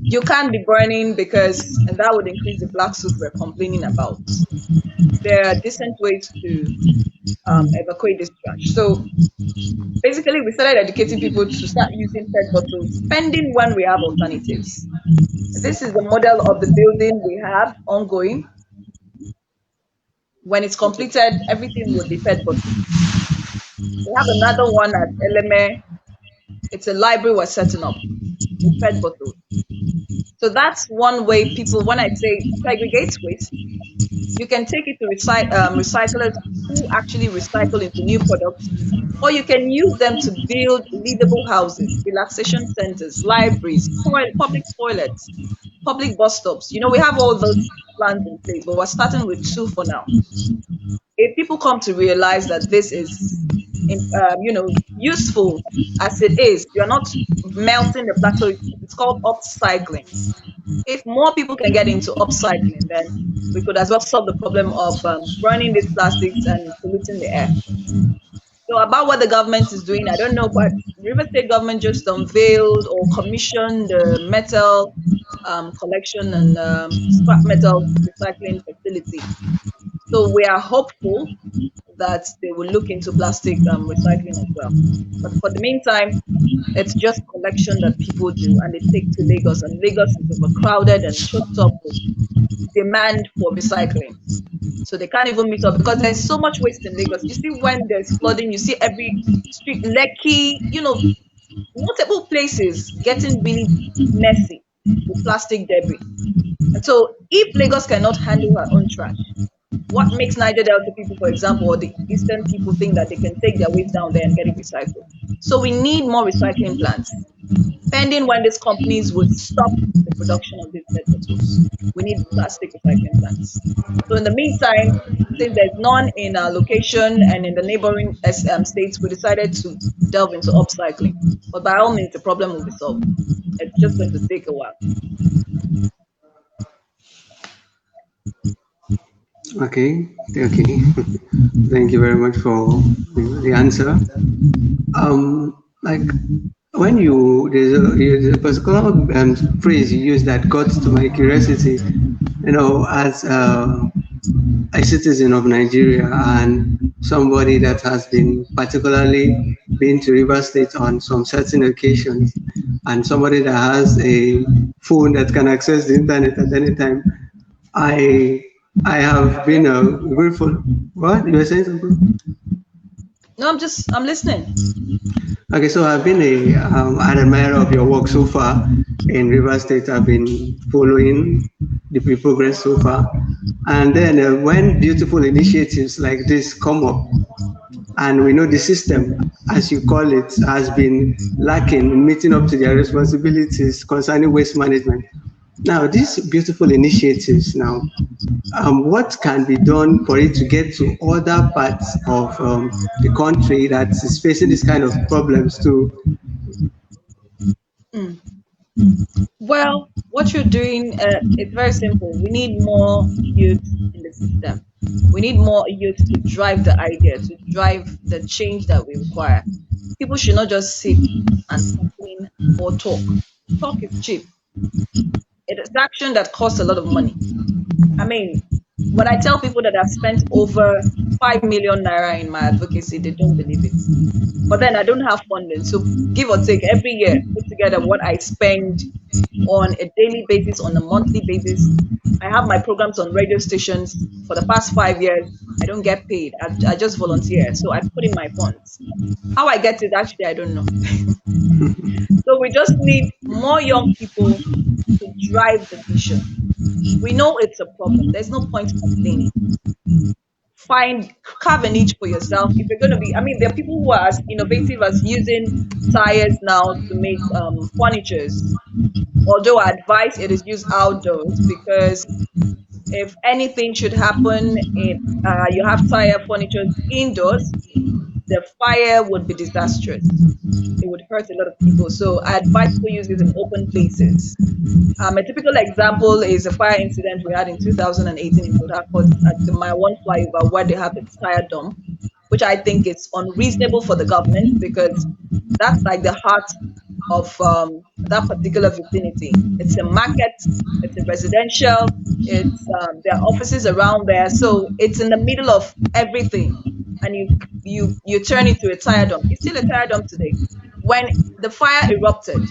you can't be burning because and that would increase the black soot we're complaining about. There are decent ways to evacuate this trash. So basically, we started educating people to start using PET bottles, pending when we have alternatives. This is the model of the building we have ongoing. When it's completed, everything will be PET bottles. We have another one at Eleme. It's a library we're setting up with PET bottles. So that's one way people, when I say segregate waste, you can take it to recyclers who actually recycle into new products, or you can use them to build livable houses, relaxation centers, libraries, public toilets, public bus stops. We have all those plans in place, but we're starting with two for now. If people come to realize that this is, useful as it is, you're not melting the plastic. So it's called upcycling. If more people can get into upcycling, then we could as well solve the problem of burning these plastics and polluting the air. So about what the government is doing, I don't know, but River State government just unveiled or commissioned the metal collection and scrap metal recycling facility. So we are hopeful that they will look into plastic recycling as well. But for the meantime, it's just collection that people do, and they take to Lagos, and Lagos is overcrowded and choked up with demand for recycling. So they can't even meet up because there's so much waste in Lagos. You see, when there's flooding, you see every street, Lekki, multiple places getting really messy with plastic debris. And so, if Lagos cannot handle her own trash, what makes Niger Delta people, for example, or the Eastern people think that they can take their waste down there and get it recycled? So we need more recycling plants. Pending when these companies would stop the production of these PET bottles, we need plastic recycling plants. So in the meantime, since there's none in our location and in the neighboring states, we decided to delve into upcycling. But by all means, the problem will be solved. It's just going to take a while. Okay, okay. Thank you very much for the answer. Like when there's a particular phrase you use that got to my curiosity. As a citizen of Nigeria and somebody that has been particularly been to River State on some certain occasions, and somebody that has a phone that can access the internet at any time, I I have been grateful. What you were saying something? No, I'm listening. Okay, so I've been an admirer of your work so far in River State. I've been following the progress so far, and then when beautiful initiatives like this come up, and we know the system, as you call it, has been lacking in meeting up to their responsibilities concerning waste management. Now, these beautiful initiatives now, what can be done for it to get to other parts of the country that is facing this kind of problems too? Mm. Well, what you're doing, it's very simple. We need more youth in the system. We need more youth to drive the idea, to drive the change that we require. People should not just sit and complain or talk. Talk is cheap. It is action that costs a lot of money. I mean, when I tell people that I've spent over 5 million naira in my advocacy, they don't believe it. But then I don't have funding. So give or take every year, put together what I spend on a daily basis, on a monthly basis. I have my programs on radio stations for the past 5 years. I don't get paid. I just volunteer. So I put in my funds. How I get it, actually, I don't know. So we just need more young people to drive the vision. We know it's a problem. There's no point complaining. Carve a niche for yourself. If you're going to be, I mean, there are people who are as innovative as using tires now to make furnitures. Although I advise it is used outdoors because if anything should happen, you have tire furniture indoors, the fire would be disastrous. It would hurt a lot of people. So I advise people use this in open places. A typical example is a fire incident we had in 2018 in Port Harcourt at my one flyover where they have a tire dump, which I think is unreasonable for the government because that's like the heart of that particular vicinity. It's a market, it's a residential, it's there are offices around there, so it's in the middle of everything, and you turn it to a tire dump. It's still a tire dump today. When the fire erupted,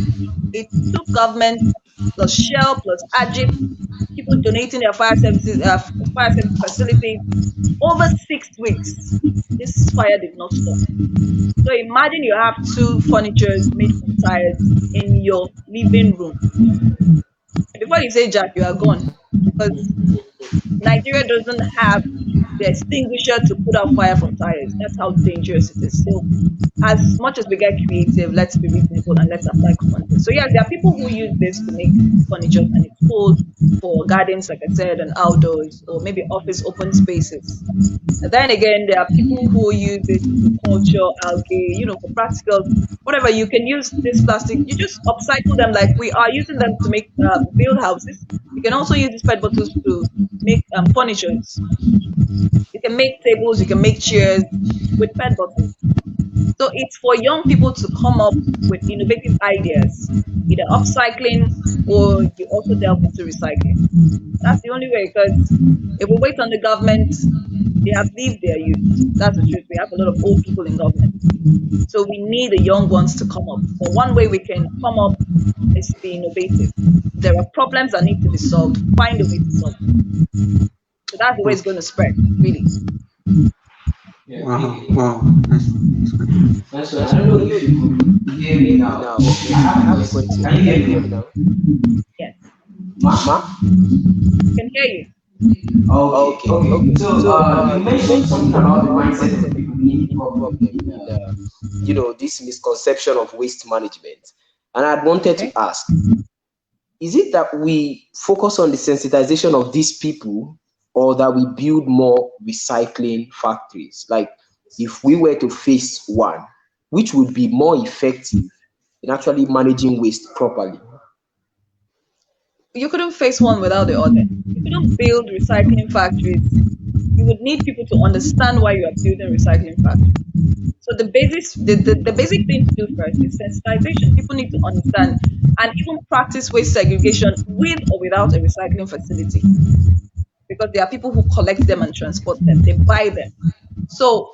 it took government plus Shell plus Agip, people donating their fire service facilities over 6 weeks. This fire did not stop. So imagine you have two furnitures made from tires in your living room. Before you say Jack, you are gone because Nigeria doesn't have the extinguisher to put out fire from tires. That's how dangerous it is. So as much as we get creative, let's be reasonable and let's apply common sense. So yes, there are people who use this to make furniture and it's cool for gardens, like I said, and outdoors, or maybe office open spaces. And then again, there are people who use it to culture algae, for practical, whatever. You can use this plastic, you just upcycle them like we are using them to make build houses. You can also use these PET bottles to make furnitures. You can make tables, you can make chairs with PET bottles. So it's for young people to come up with innovative ideas, either upcycling or you also delve into recycling. That's the only way because if we wait on the government, they have lived their youth. That's the truth. We have a lot of old people in government. So we need the young ones to come up. But one way we can come up is to be innovative. There are problems that need to be solved. Find a way to solve them. So that's the way it's going to spread, really. Yeah, Wow, really. wow, good. And so I don't know if you could hear me now, but I have a question. Can you hear me now? Yes, Ma? I can hear you. Okay, okay. So you mentioned something about the mindset of people being the problem in this misconception of waste management, and I'd wanted to Okay. ask: is it that we focus on the sensitization of these people, or that we build more recycling factories? Like, if we were to face one, which would be more effective in actually managing waste properly? You couldn't face one without the other. You couldn't build recycling factories. You would need people to understand why you are building recycling factories. So the basic thing to do first is sensitization. People need to understand and even practice waste segregation with or without a recycling facility, because there are people who collect them and transport them. They buy them. So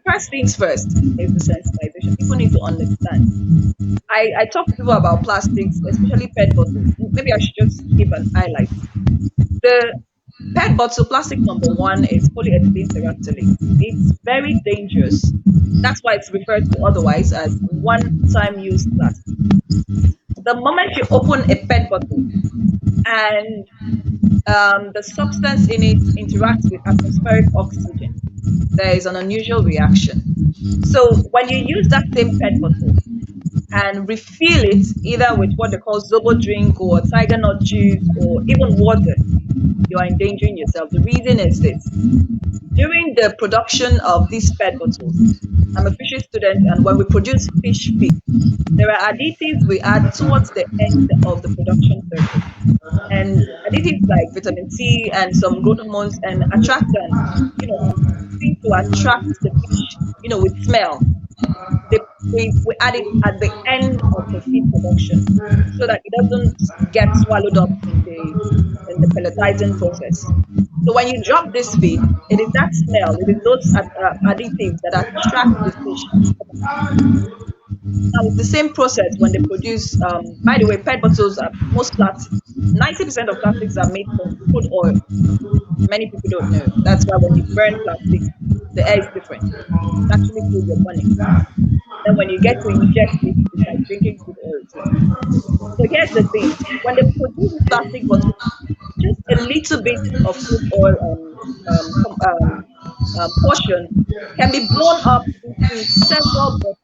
first things first is the sensitization. People need to understand. I talk to people about plastics, especially PET bottles. Maybe I should just give an highlight. The PET bottle, plastic number one, is polyethylene terephthalate. It's very dangerous. That's why it's referred to otherwise as one-time use plastic. The moment you open a PET bottle and the substance in it interacts with atmospheric oxygen, there is an unusual reaction. So when you use that same PET bottle and refill it either with what they call Zobo drink or tiger nut juice or even water, you are endangering yourself. The reason is this: during the production of these PET bottles, I'm a fishery student, and when we produce fish feed, there are additives we add towards the end of the production circle. And additives like vitamin C and some growth hormones and attractants, seem to attract the fish, with smell. They, we add it at the end of the feed production so that it doesn't get swallowed up in the pelletizing process. So when you drop this feed, it is that smell, it is those additives that attract the fish. Now it's the same process when they produce. By the way, PET bottles are most plastics. 90% of plastics are made from crude oil. Many people don't know. That's why when you burn plastic, the air is different. It's actually food you're burning. Then when you get to ingest it, it's like drinking crude oil too. So here's the thing: when they produce this plastic bottle, just a little bit of crude oil portion can be blown up into several bottles.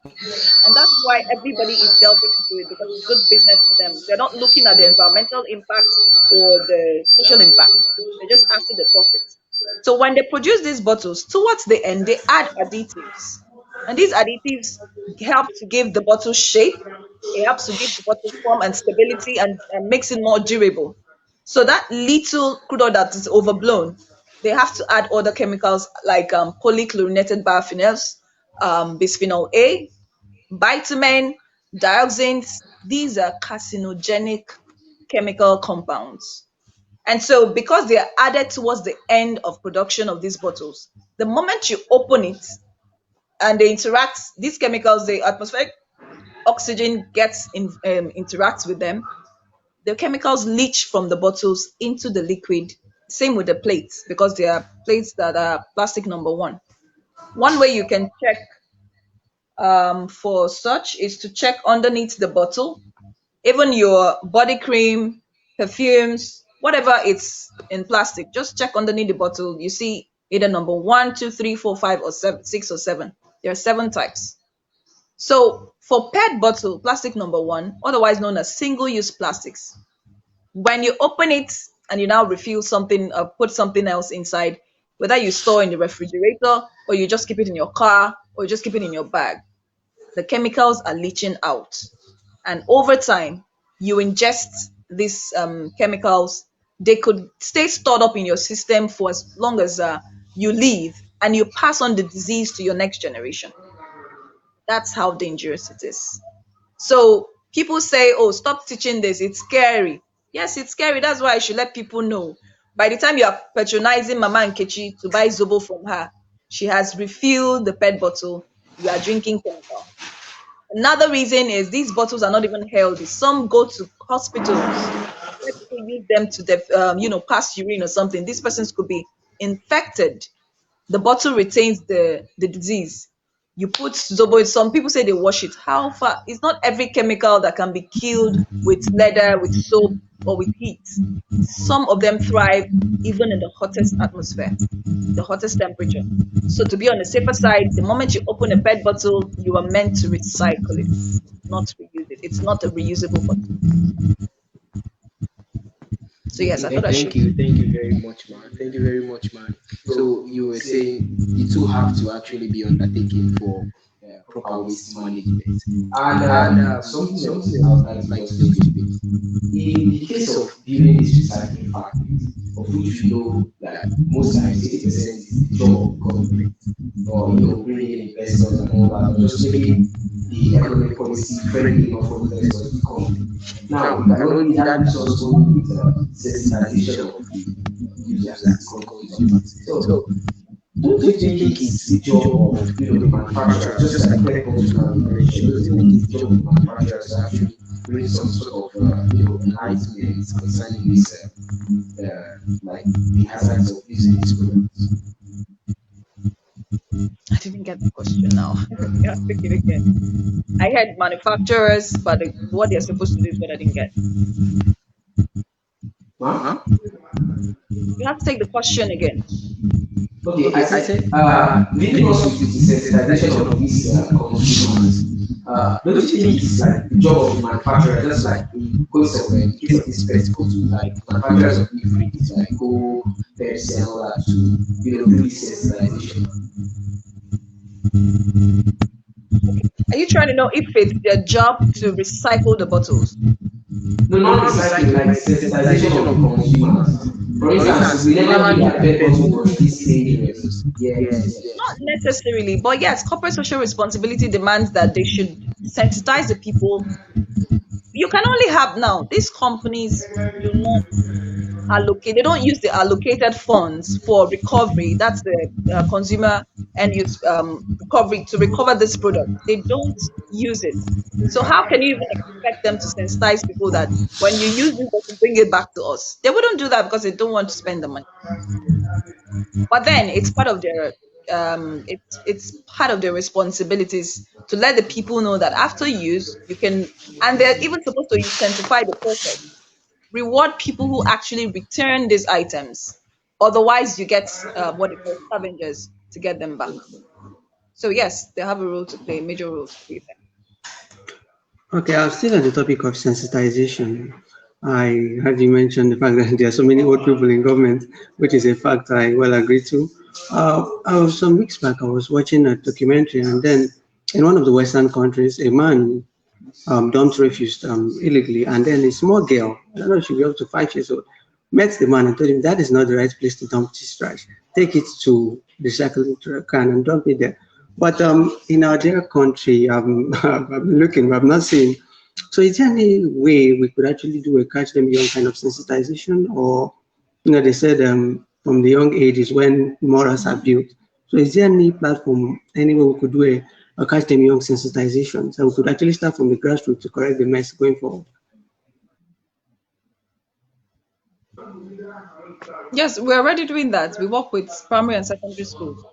And that's why everybody is delving into it, because it's good business for them. They're not looking at the environmental impact or the social impact. They're just after the profits. So when they produce these bottles, towards the end, they add additives. And these additives help to give the bottle shape. It helps to give the bottle form and stability, and makes it more durable. So that little crude oil that is overblown, they have to add other chemicals like polychlorinated biphenyls, bisphenol A, bitumen, dioxins. These are carcinogenic chemical compounds. And so, because they are added towards the end of production of these bottles, the moment you open it and they interact, these chemicals, the atmospheric oxygen interacts with them, the chemicals leach from the bottles into the liquid. Same with the plates, because they are plates that are plastic number one. One way you can check for such is to check underneath the bottle. Even your body cream, perfumes, whatever it's in plastic, just check underneath the bottle. You see either number one, two, three, four, five, or seven, six or seven. There are seven types. So for PET bottle, plastic number one, otherwise known as single-use plastics, when you open it and you now refill something, put something else inside, whether you store in the refrigerator or you just keep it in your car or you just keep it in your bag, the chemicals are leaching out. And over time, you ingest these chemicals, they could stay stored up in your system for as long as you live, and you pass on the disease to your next generation. That's how dangerous it is. So people say, oh, stop teaching this, it's scary. Yes, it's scary. That's why I should let people know. By the time you are patronizing Mama Nkechi to buy Zobo from her, she has refilled the PET bottle. You are drinking chemical. Another reason is these bottles are not even healthy. Some go to hospitals where people use them to, pass urine or something. These persons could be infected. The bottle retains the disease. You put Zobo, some people say they wash it. How far? It's not every chemical that can be killed with leather, with soap. or with heat. Some of them thrive even in the hottest atmosphere, the hottest temperature. So to be on the safer side, the moment you open a PET bottle, you are meant to recycle it, not reuse it. It's not a reusable bottle. So yes, I thought I should. Thank you very much, man. Thank you very much, man. So you were saying the two have to actually be undertaken for proper waste management. And And something something else else I'd I like would to like just to touch touch a a bit. bit. In the case of building these recycling factories, of which we know that most times 80% is the job of the government, or bringing in investors and all that, or just making the economic policy friendly enough for investors to come. Now, Now, we we cannot cannot, really, that that leaves leaves us us only only with with sensitization sensitization of of the the users, the users, the consumers. consumers. So, So, don't you don't you think think it's it's the the job job of of the the manufacturers, manufacturers, just just like like PET pet bottles bottles now now you you mentioned? mentioned? Don't Don't you you think think it's it's the the job job of of the the manufacturers to manufacturers to actually actually bring bring some some sort sort of of enlightenment concerning this, uh, like the the hazards hazards of of using using these these products? products? I didn't get the question now. You have to pick it again. I had manufacturers, but what they're supposed to do is what I didn't get. Huh? Huh? You have to take the question again. Okay, I Okay, I said, said, leaving leaving us us with with the the sensitization sensitization of of these these consumers, consumers. don't you Don't you think think it's it's like like the the job job of of the the manufacturer, manufacturer, just just like like in in case case of of this this pet pet bottle, bottle, like like manufacturers manufacturers of of liquids like like Coke, Coke, Pepsi, and Pepsi, and all all that that to to do do this this sensitization? sensitization. Are you trying to know if it's their job to recycle the bottles? No, No, not not recycling, recycling, like like sensitization sensitization of the of the consumers. consumers. For For instance, instance, we we never never knew knew that that PET pet bottle was bottle this was this dangerous. dangerous. Yes, Yes, yes. Not yes. necessarily, but yes, corporate social responsibility demands that they should sensitize the people. You can only have now, these companies do not allocate, they don't use the allocated funds for recovery. That's the consumer and use recovery to recover this product. They don't use it. So how can you even expect them to sensitize people that when you use it, they can bring it back to us? They wouldn't do that because they don't want to spend the money. But then it's part of their it's part of their responsibilities to let the people know that after use you can, and they're even supposed to intensify the process, reward people who actually return these items. Otherwise, you get what they call scavengers to get them back. So yes, they have a role to play, a major role to play there. Okay, I'm still on the topic of sensitization. I heard you mention the fact that there are so many old people in government, which is a fact I well agree to. Some weeks back, I was watching a documentary, and then in one of the Western countries, a man dumped refuse illegally, and then a small girl, I don't know, she be up to 5 years old, met the man and told him that is not the right place to dump this trash. Take it to the recycling can and dump it there. But in our dear country, I've been looking, but I've not seen. So is there any way we could actually do a catch them young kind of sensitization, or they said from the young age is when morals are built. So is there any platform, any way we could do a catch them young sensitization, so we could actually start from the grassroots to correct the mess going forward? Yes, we're already doing that. We work with primary and secondary schools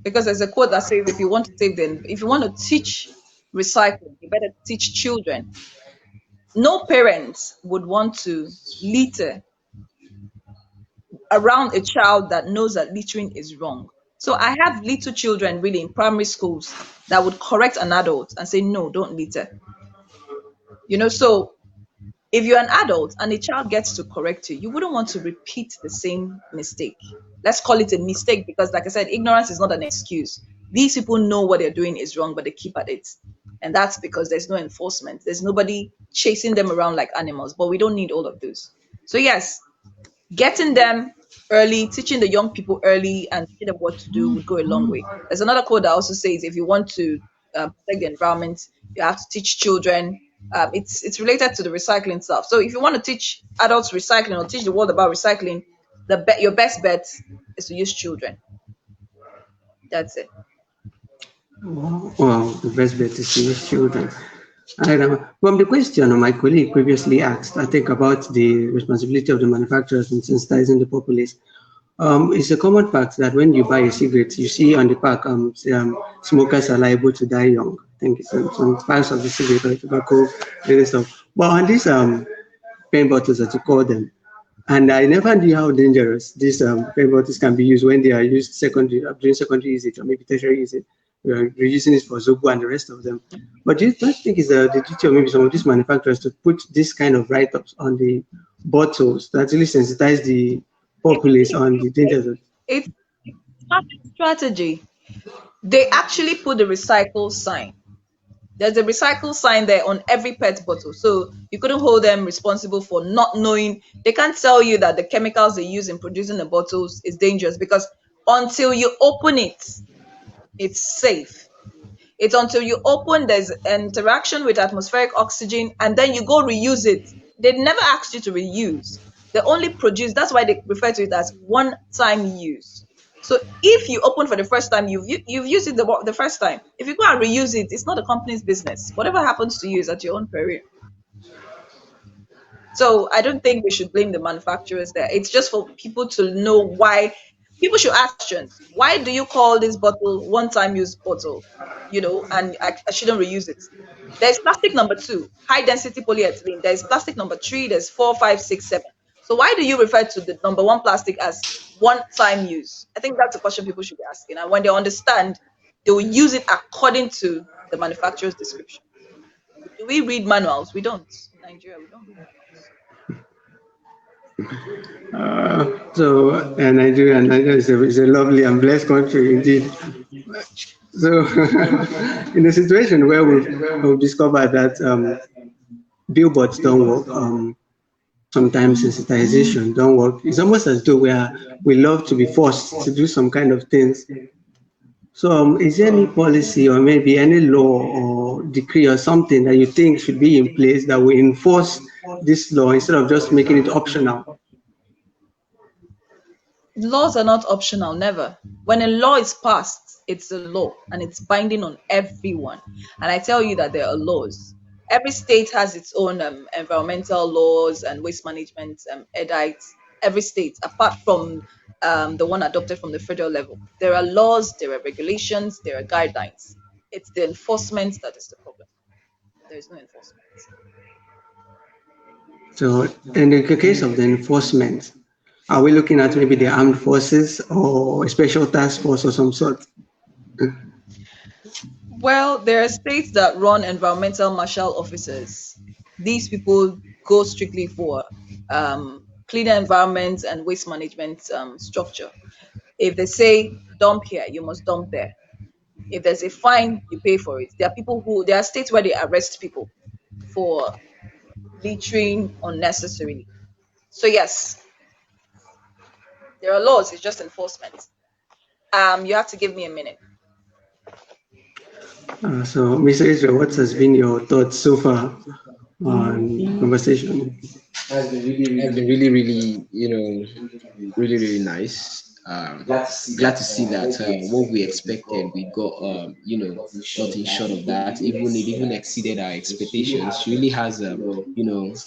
because there's a quote that says if you want to save them, if you want to teach recycling, you better teach children. No parent would want to litter around a child that knows that littering is wrong. So I have little children really in primary schools that would correct an adult and say, no, don't litter. So if you're an adult and a child gets to correct you, you wouldn't want to repeat the same mistake. Let's call it a mistake because, like I said, ignorance is not an excuse. These people know what they're doing is wrong, but they keep at it. And that's because there's no enforcement. There's nobody chasing them around like animals, but we don't need all of those. So, yes, getting them early, teaching the young people early and teaching them what to do would go a long way. There's another quote that also says if you want to protect the environment, you have to teach children. It's related to the recycling stuff. So if you want to teach adults recycling or teach the world about recycling, your best bet is to use children. That's it. Well, the best bet is to use children. I don't know. From the question my colleague previously asked, I think about the responsibility of the manufacturers in sensitizing the populace. It's a common fact that when you buy a cigarette, you see on the pack, smokers are liable to die young. I think it's some parts of the cigarette or tobacco, and stuff. But on this pen bottles, as you call them. And I never knew how dangerous these pen bottles can be used when they are used secondary, during secondary usage or maybe tertiary usage. We're using it for Zobo and the rest of them. But do you don't think it's the duty of maybe some of these manufacturers to put this kind of write-ups on the bottles to actually sensitize the It populace is. on the dangers of It's strategy. They actually put the recycle sign. There's a recycle sign there on every PET bottle. So you couldn't hold them responsible for not knowing. They can't tell you that the chemicals they use in producing the bottles is dangerous because until you open it, it's safe. It's until you open, there's an interaction with atmospheric oxygen, and then you go reuse it. They never asked you to reuse. They only produce, that's why they refer to it as one time use. So if you open for the first time, you've used it the first time. If you go and reuse it, it's not the company's business. Whatever happens to you is at your own peril. So I don't think we should blame the manufacturers there. It's just for people to know why. People should ask questions. Why do you call this bottle one-time use bottle? And I shouldn't reuse it. There's plastic number two, high density polyethylene. There's plastic number three. There's four, five, six, seven. So why do you refer to the number one plastic as one-time use? I think that's a question people should be asking. And when they understand, they will use it according to the manufacturer's description. Do we read manuals? We don't. In Nigeria, we don't read manuals. Nigeria is a lovely and blessed country indeed. So, in a situation where we've discovered that billboards don't work, sometimes sensitization don't work, it's almost as though we love to be forced to do some kind of things. So, is there any policy or maybe any law or decree or something that you think should be in place that will enforce this law instead of just making it optional? Laws are not optional, never. When a law is passed, it's a law and it's binding on everyone. And I tell you that there are laws. Every state has its own environmental laws and waste management edicts. Every state, apart from the one adopted from the federal level, there are laws, there are regulations, there are guidelines. It's the enforcement that is the problem. There is no enforcement. So, in the case of the enforcement, are we looking at maybe the armed forces or a special task force or some sort? Well, there are states that run environmental marshal officers. These people go strictly for cleaner environment and waste management structure. If they say dump here, you must dump there. If there's a fine, you pay for it. There are states where they arrest people for littering unnecessarily. So yes, there are laws. It's just enforcement. You have to give me a minute. So, Mr. Israel, what has been your thoughts so far on conversation? That's been It's been really, really, really, really nice. glad to see Glad that to see that what we expected, we got, nothing short of that. Even it even exceeded our expectations. She really has,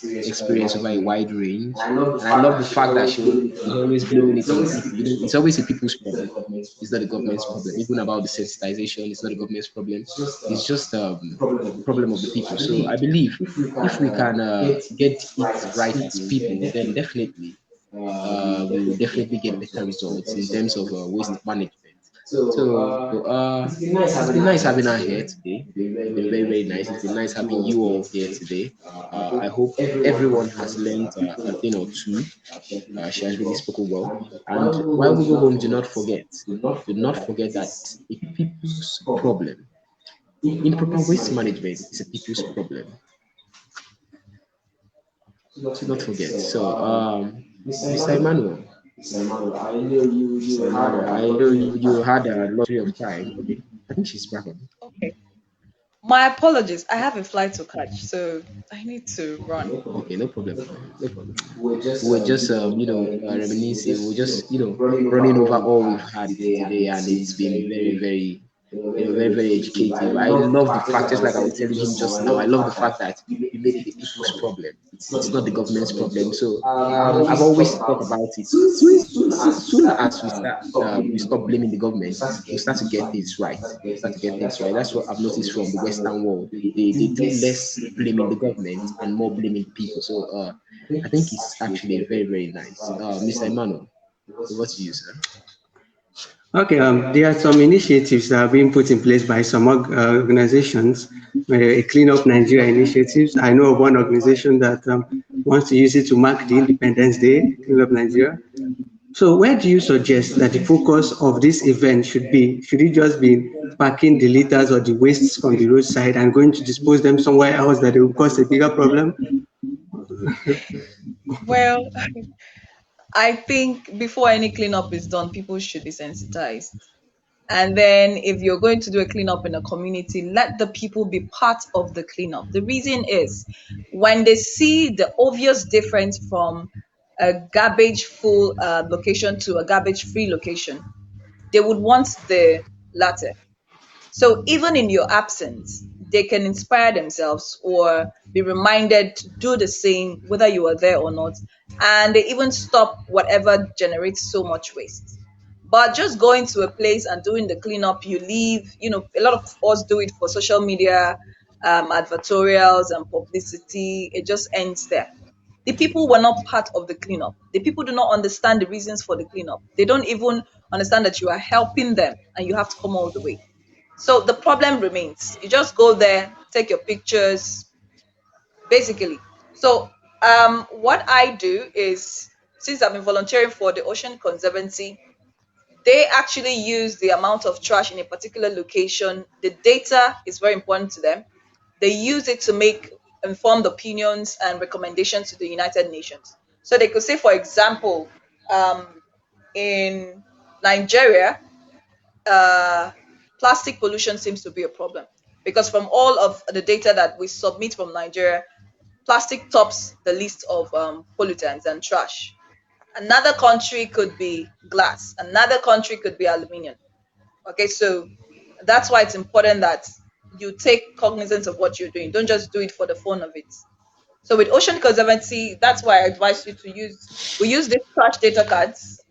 experience over a wide range, And I love the and I fact love that the she fact that always she blame it is on always blaming it's it on always a people. people's It's problem. always a people's It's not problem. the government's It's not problem. the Even government's about the problem. Even about the sensitization, it's not the government's problem. it's just It's just the problem of the the problem people. of the So I people. So I believe believe if we if we can can get get it it right as right as people, then people, then definitely definitely we we will definitely definitely get get better better results in results in terms of terms of waste waste management. management. So So it's been nice it's having been her nice here having her here today. today. It's been very, It's been very very, nice. very It's been nice. It's nice been nice having you having all you here all here today. today. I I hope hope everyone has everyone learned has learned a thing a or thing or two. two. She has really She has spoken really well. spoken well. And while And we go while home, we do go not home, do not forget, forget, do that not forget it that is a a people's people's problem. problem. Improper Improper waste waste management management is a is a people's people's problem. problem. Do not Do not forget. forget. So, So, Mr. Mr. Emmanuel, Emmanuel, Mr. Emmanuel, I know you Mr. had Emmanuel, a I know lottery of you time. had a lottery of time. Okay, I think she's back on. Okay. My apologies. I have a flight to catch, so I need to Okay, run. no problem. Okay, no problem. No problem. We're just We were just, reminiscing. We're reminiscing. We were just just, running over running all over we've all had we've had today, and today, it's and it's been been very, very, very, very, very, very, very very educative. I educative. I love the love the fact, just fact, like I just was like I telling was you telling just him now. I just now. love I the love the fact fact that that we we made made it it a a people's people's problem. problem. It's not the It's not the government's government's problem. problem. So So I've I've always always thought thought about it. about it. Soon as we Soon start as stop blaming we the stop government, blaming the we government, start to we get start to things get right. things We right. start to We get start to things get right. things That's what right. I've That's what noticed I've from the noticed from the Western world. Western world. They They do do less less blaming the blaming the government government and and more more blaming blaming people. people. So So I think it's actually very, very nice. Mr. Emmanuel, over to you, sir. Okay, there are some initiatives that are being put in place by some organizations, a Clean Up Nigeria initiatives. I know of one organization that wants to use it to mark the Independence Day, Clean Up Nigeria. So where do you suggest that the focus of this event should be? Should it just be packing the litters or the wastes from the roadside and going to dispose them somewhere else that it will cause a bigger problem? Well, I think before any cleanup is done, people should be sensitized. And then if you're going to do a cleanup in a community, let the people be part of the cleanup. The reason is when they see the obvious difference from a garbage full location to a garbage free location, they would want the latter. So even in your absence, they can inspire themselves or be reminded to do the same, whether you are there or not. And they even stop whatever generates so much waste. But just going to a place and doing the cleanup, you leave, a lot of us do it for social media, advertorials and publicity. It just ends there. The people were not part of the cleanup. The people do not understand the reasons for the cleanup. They don't even understand that you are helping them and you have to come all the way. So the problem remains. You just go there, take your pictures, basically. So what I do is, since I've been volunteering for the Ocean Conservancy, they actually use the amount of trash in a particular location. The data is very important to them. They use it to make informed opinions and recommendations to the United Nations. So they could say, for example, um, in Nigeria, uh, plastic pollution seems to be a problem because from all of the data that we submit from Nigeria, plastic tops the list of pollutants and trash. Another country could be glass, another country could be aluminium. Okay, so that's why it's important that you take cognizance of what you're doing. Don't just do it for the fun of it. So with Ocean Conservancy, that's why I advise you to we use these trash data cards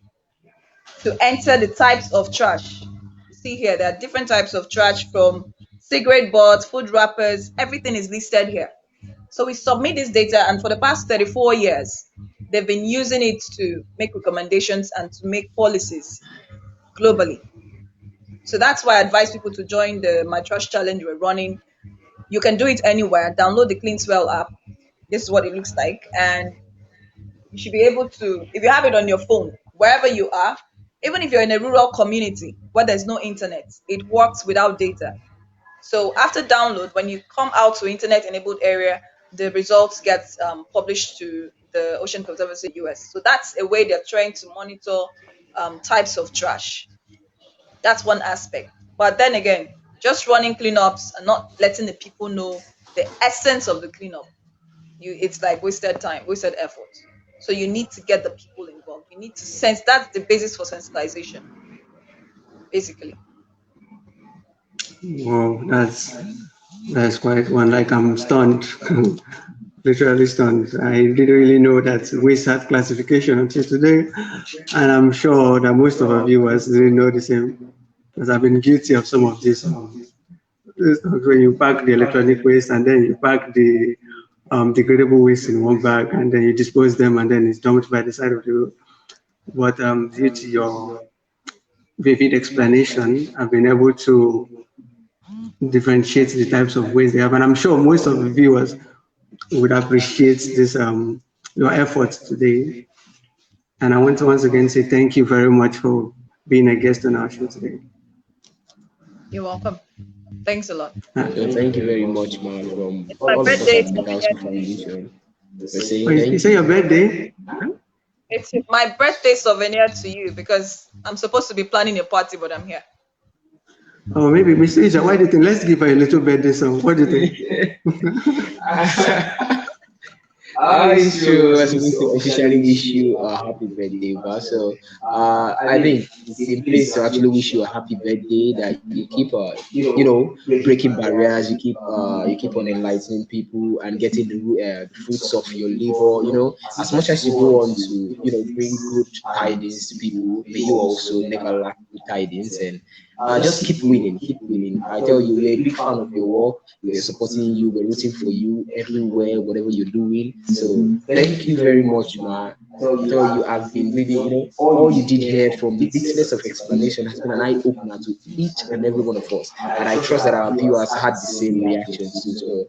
to enter the types of trash. You see here, there are different types of trash from cigarette butts, food wrappers, everything is listed here. So we submit this data, and for the past 34 years, they've been using it to make recommendations and to make policies globally. So that's why I advise people to join the My Trash Challenge we're running. You can do it anywhere. Download the CleanSwell app. This is what it looks like. And you should be able to, if you have it on your phone, wherever you are, even if you're in a rural community where there's no internet, it works without data. So after download, when you come out to internet-enabled area, the results get published to the Ocean Conservancy US. So that's a way they're trying to monitor types of trash. That's one aspect. But then again, just running cleanups and not letting the people know the essence of the cleanup, it's like wasted time, wasted effort. So you need to get the people involved. You need to sense, that's the basis for sensitization, basically. Wow, that's quite one. Like I'm stunned, literally stunned. I didn't really know that waste had classification until today, and I'm sure that most of our viewers didn't know the same. Because I've been guilty of some of this. When you pack the electronic waste and then you pack the degradable waste in one bag and then you dispose them and then it's dumped by the side of the road. But due to your vivid explanation, I've been able to differentiate the types of waste they have, and I'm sure most of the viewers would appreciate this your efforts today. And I want to once again say thank you very much for being a guest on our show today. You're welcome. Thanks a lot. Thank you very much, man, from It's my all of us birthday at the Council Foundation. We're Oh, saying you thank say you. your birthday? It's my birthday souvenir to you because I'm supposed to be planning a party, but I'm here. Oh, maybe Mr. Isha, why do you think? Let's give her a little birthday song. What do you think? It's true. We're supposed to officially wish you a happy birthday, but so I think it's in place to actually wish you a happy birthday. That you keep breaking barriers. You keep on enlightening people and getting the fruits of your labor. As much as you go on to bring good tidings to people, may you also never lack good tidings. And just keep winning, keep winning. I tell you, we're a big fan of your work. We're supporting you. We're rooting for you everywhere, whatever you're doing. So thank you very much, ma. I tell you, I've been really, all you did here from the littlest of explanation has been an eye opener to each and every one of us. And I trust that our viewers had the same reaction too. So,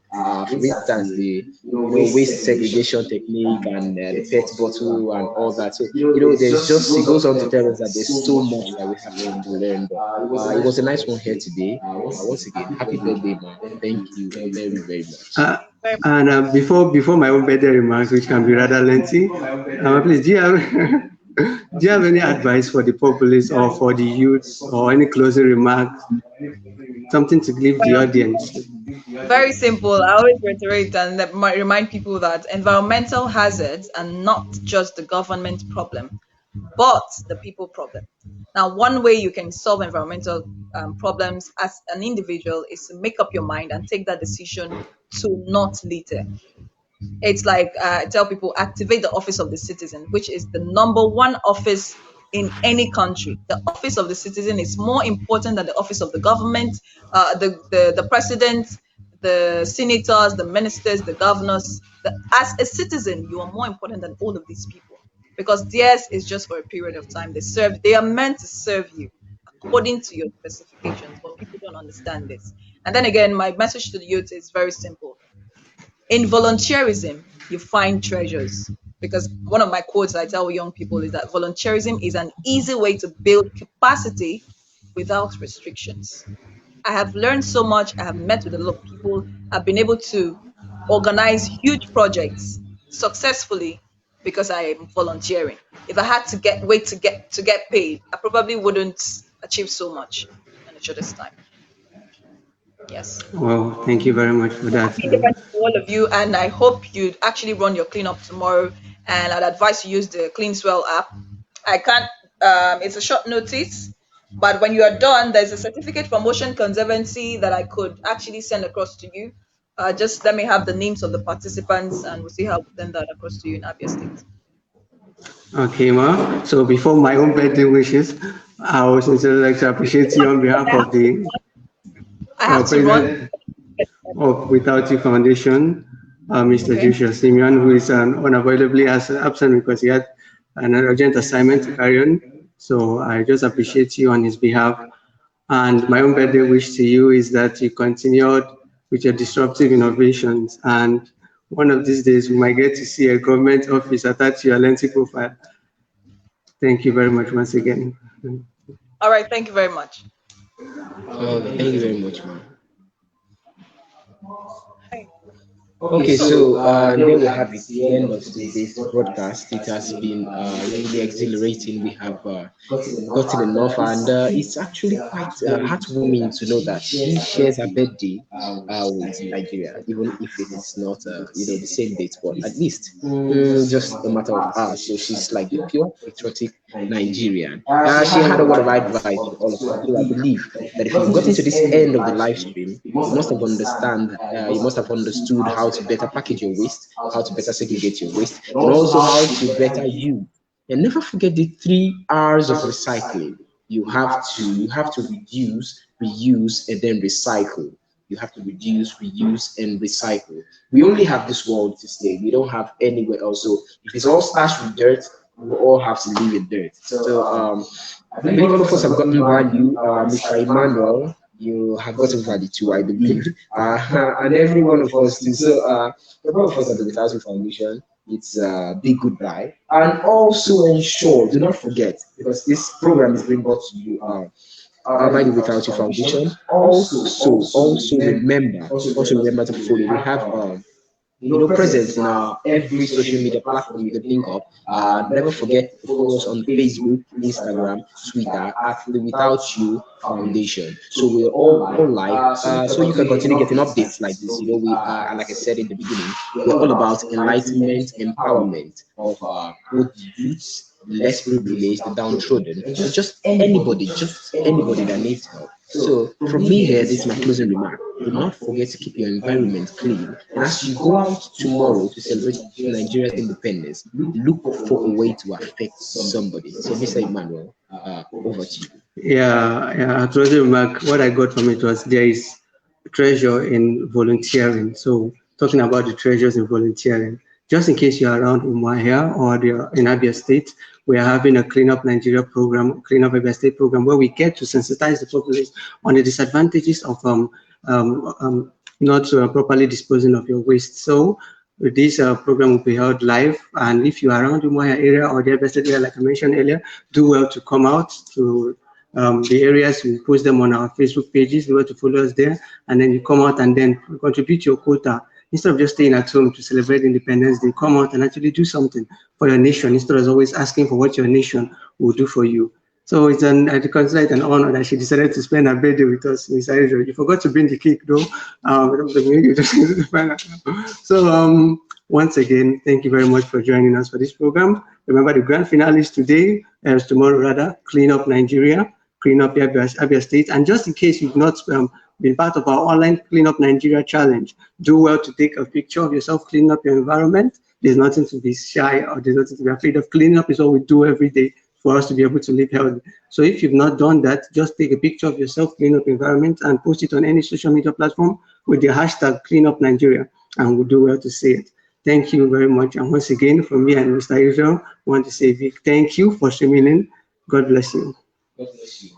for instance, the waste segregation technique and the PET bottle and all that. So, there's just, it goes on to tell us that there's so much that we have to learn. But it was a nice one here today. Once again, happy birthday, man. Thank you very, very much. Very And before my own birthday remarks, which can be rather lengthy, please, do you have do you have any advice for the populace or for the youth, or any closing remarks, something to give the well, audience? very simple. I always reiterate and remind people that environmental hazards are not just the government problem, but the people problem. Now, one way you can solve environmental problems as an individual is to make up your mind and take that decision to not litter. It's like I tell people, activate the office of the citizen, which is the number one office in any country. The office of the citizen is more important than the office of the government, the president, the senators, the ministers, the governors. As a citizen, you are more important than all of these people because theirs is just for a period of time. They are meant to serve you according to your specifications, but people don't understand this. And then again, my message to the youth is very simple: in volunteerism, you find treasures. Because one of my quotes I tell young people is that volunteerism is an easy way to build capacity without restrictions. I have learned so much. I have met with a lot of people. I've been able to organize huge projects successfully because I am volunteering. If I had to get paid, I probably wouldn't achieve so much in a shortest time. Yes. Well, thank you very much for that. Happy Diwali to all of you, and I hope you actually run your cleanup tomorrow. And I'd advise you use the CleanSwell app. I can't. It's a short notice, but when you are done, there's a certificate from Ocean Conservancy that I could actually send across to you. Just let me have the names of the participants, and we'll see how we send that across to you in Abia State. Okay, ma. So before my own birthday wishes, I would sincerely like to appreciate you on behalf of the I have to run. president of Without You Foundation, Mr. Okay. Joshua Simeon, who is unavoidably absent because he had an urgent assignment to carry on. So I just appreciate you on his behalf. And my own birthday wish to you is that you continued with your disruptive innovations. And one of these days, we might get to see a government office attached to your lengthy profile. Thank you very much once again. All right. Thank you very much. Okay, thank you very much, man. Hi. Okay, so there we have it, the end of today's broadcast. It has been really exhilarating. We have gotten enough, and it's actually quite heartwarming to know that she shares her birthday with Nigeria, even if it is not the same date, but at least just a matter of hours. So she's like the pure patriotic Nigerian. She had a word of advice for all of us. So I believe that if you've gotten to this end of the live stream, you must have you must have understood how to better package your waste, how to better segregate your waste, and also how to better use. And never forget the 3 R's of recycling. You have to reduce, reuse, and then recycle. You have to reduce, reuse, and recycle. We only have this world to stay. We don't have anywhere else. So if it's all starts with dirt, we all have to live in dirt. So I believe all of us have gotten value. Mr. Emmanuel, you have gotten value too, I believe. And every one of us too. So the all of us at the Without You Foundation, it's a big goodbye. And also ensure, do not forget, because this program is being brought to you by the Without You Foundation. Also remember to follow. We have presence in our every social media platform you can think of. Never forget to follow us on Facebook, Instagram, Twitter at the Without You Foundation. So we're all live. So you can continue getting updates like this. We are, like I said in the beginning, we're all about enlightenment, empowerment of both youths, less privileged, the downtrodden, and just anybody that needs help. So from me here, this is my closing remark. Do not forget to keep your environment clean. And as you go out tomorrow to celebrate Nigeria's independence, look for a way to affect somebody. So Mr. Emmanuel, over to you. Yeah, to also remark, what I got from it was there is treasure in volunteering. So talking about the treasures in volunteering, just in case you're around Umuahia or in Abia State, we are having a Clean Up Nigeria program, Clean Up Abia State program, where we get to sensitize the populace on the disadvantages of not properly disposing of your waste. So this program will be held live, and if you are around the Umuahia area or the Abia State area, like I mentioned earlier, do well to come out to the areas. We post them on our Facebook pages. You want to follow us there, and then you come out and then contribute your quota. Instead of just staying at home to celebrate Independence Day, come out and actually do something for your nation instead of always asking for what your nation will do for you. So I consider it an honor that she decided to spend her birthday with us, Miss Aisha. You forgot to bring the cake though. So once again, thank you very much for joining us for this program. Remember the grand finale is today, tomorrow rather, Clean Up Nigeria, Clean Up Abia State. And just in case you've not been part of our online Clean Up Nigeria challenge, do well to take a picture of yourself cleaning up your environment. There's nothing to be shy or there's nothing to be afraid of. Cleaning up is what we do every day for us to be able to live healthy. So if you've not done that, just take a picture of yourself cleaning up environment and post it on any social media platform with the hashtag Clean Up Nigeria, and we'll do well to see it. Thank you very much. And once again, from me and Mr. Israel, I want to say, Vic, thank you for streaming in. God bless you. God bless you.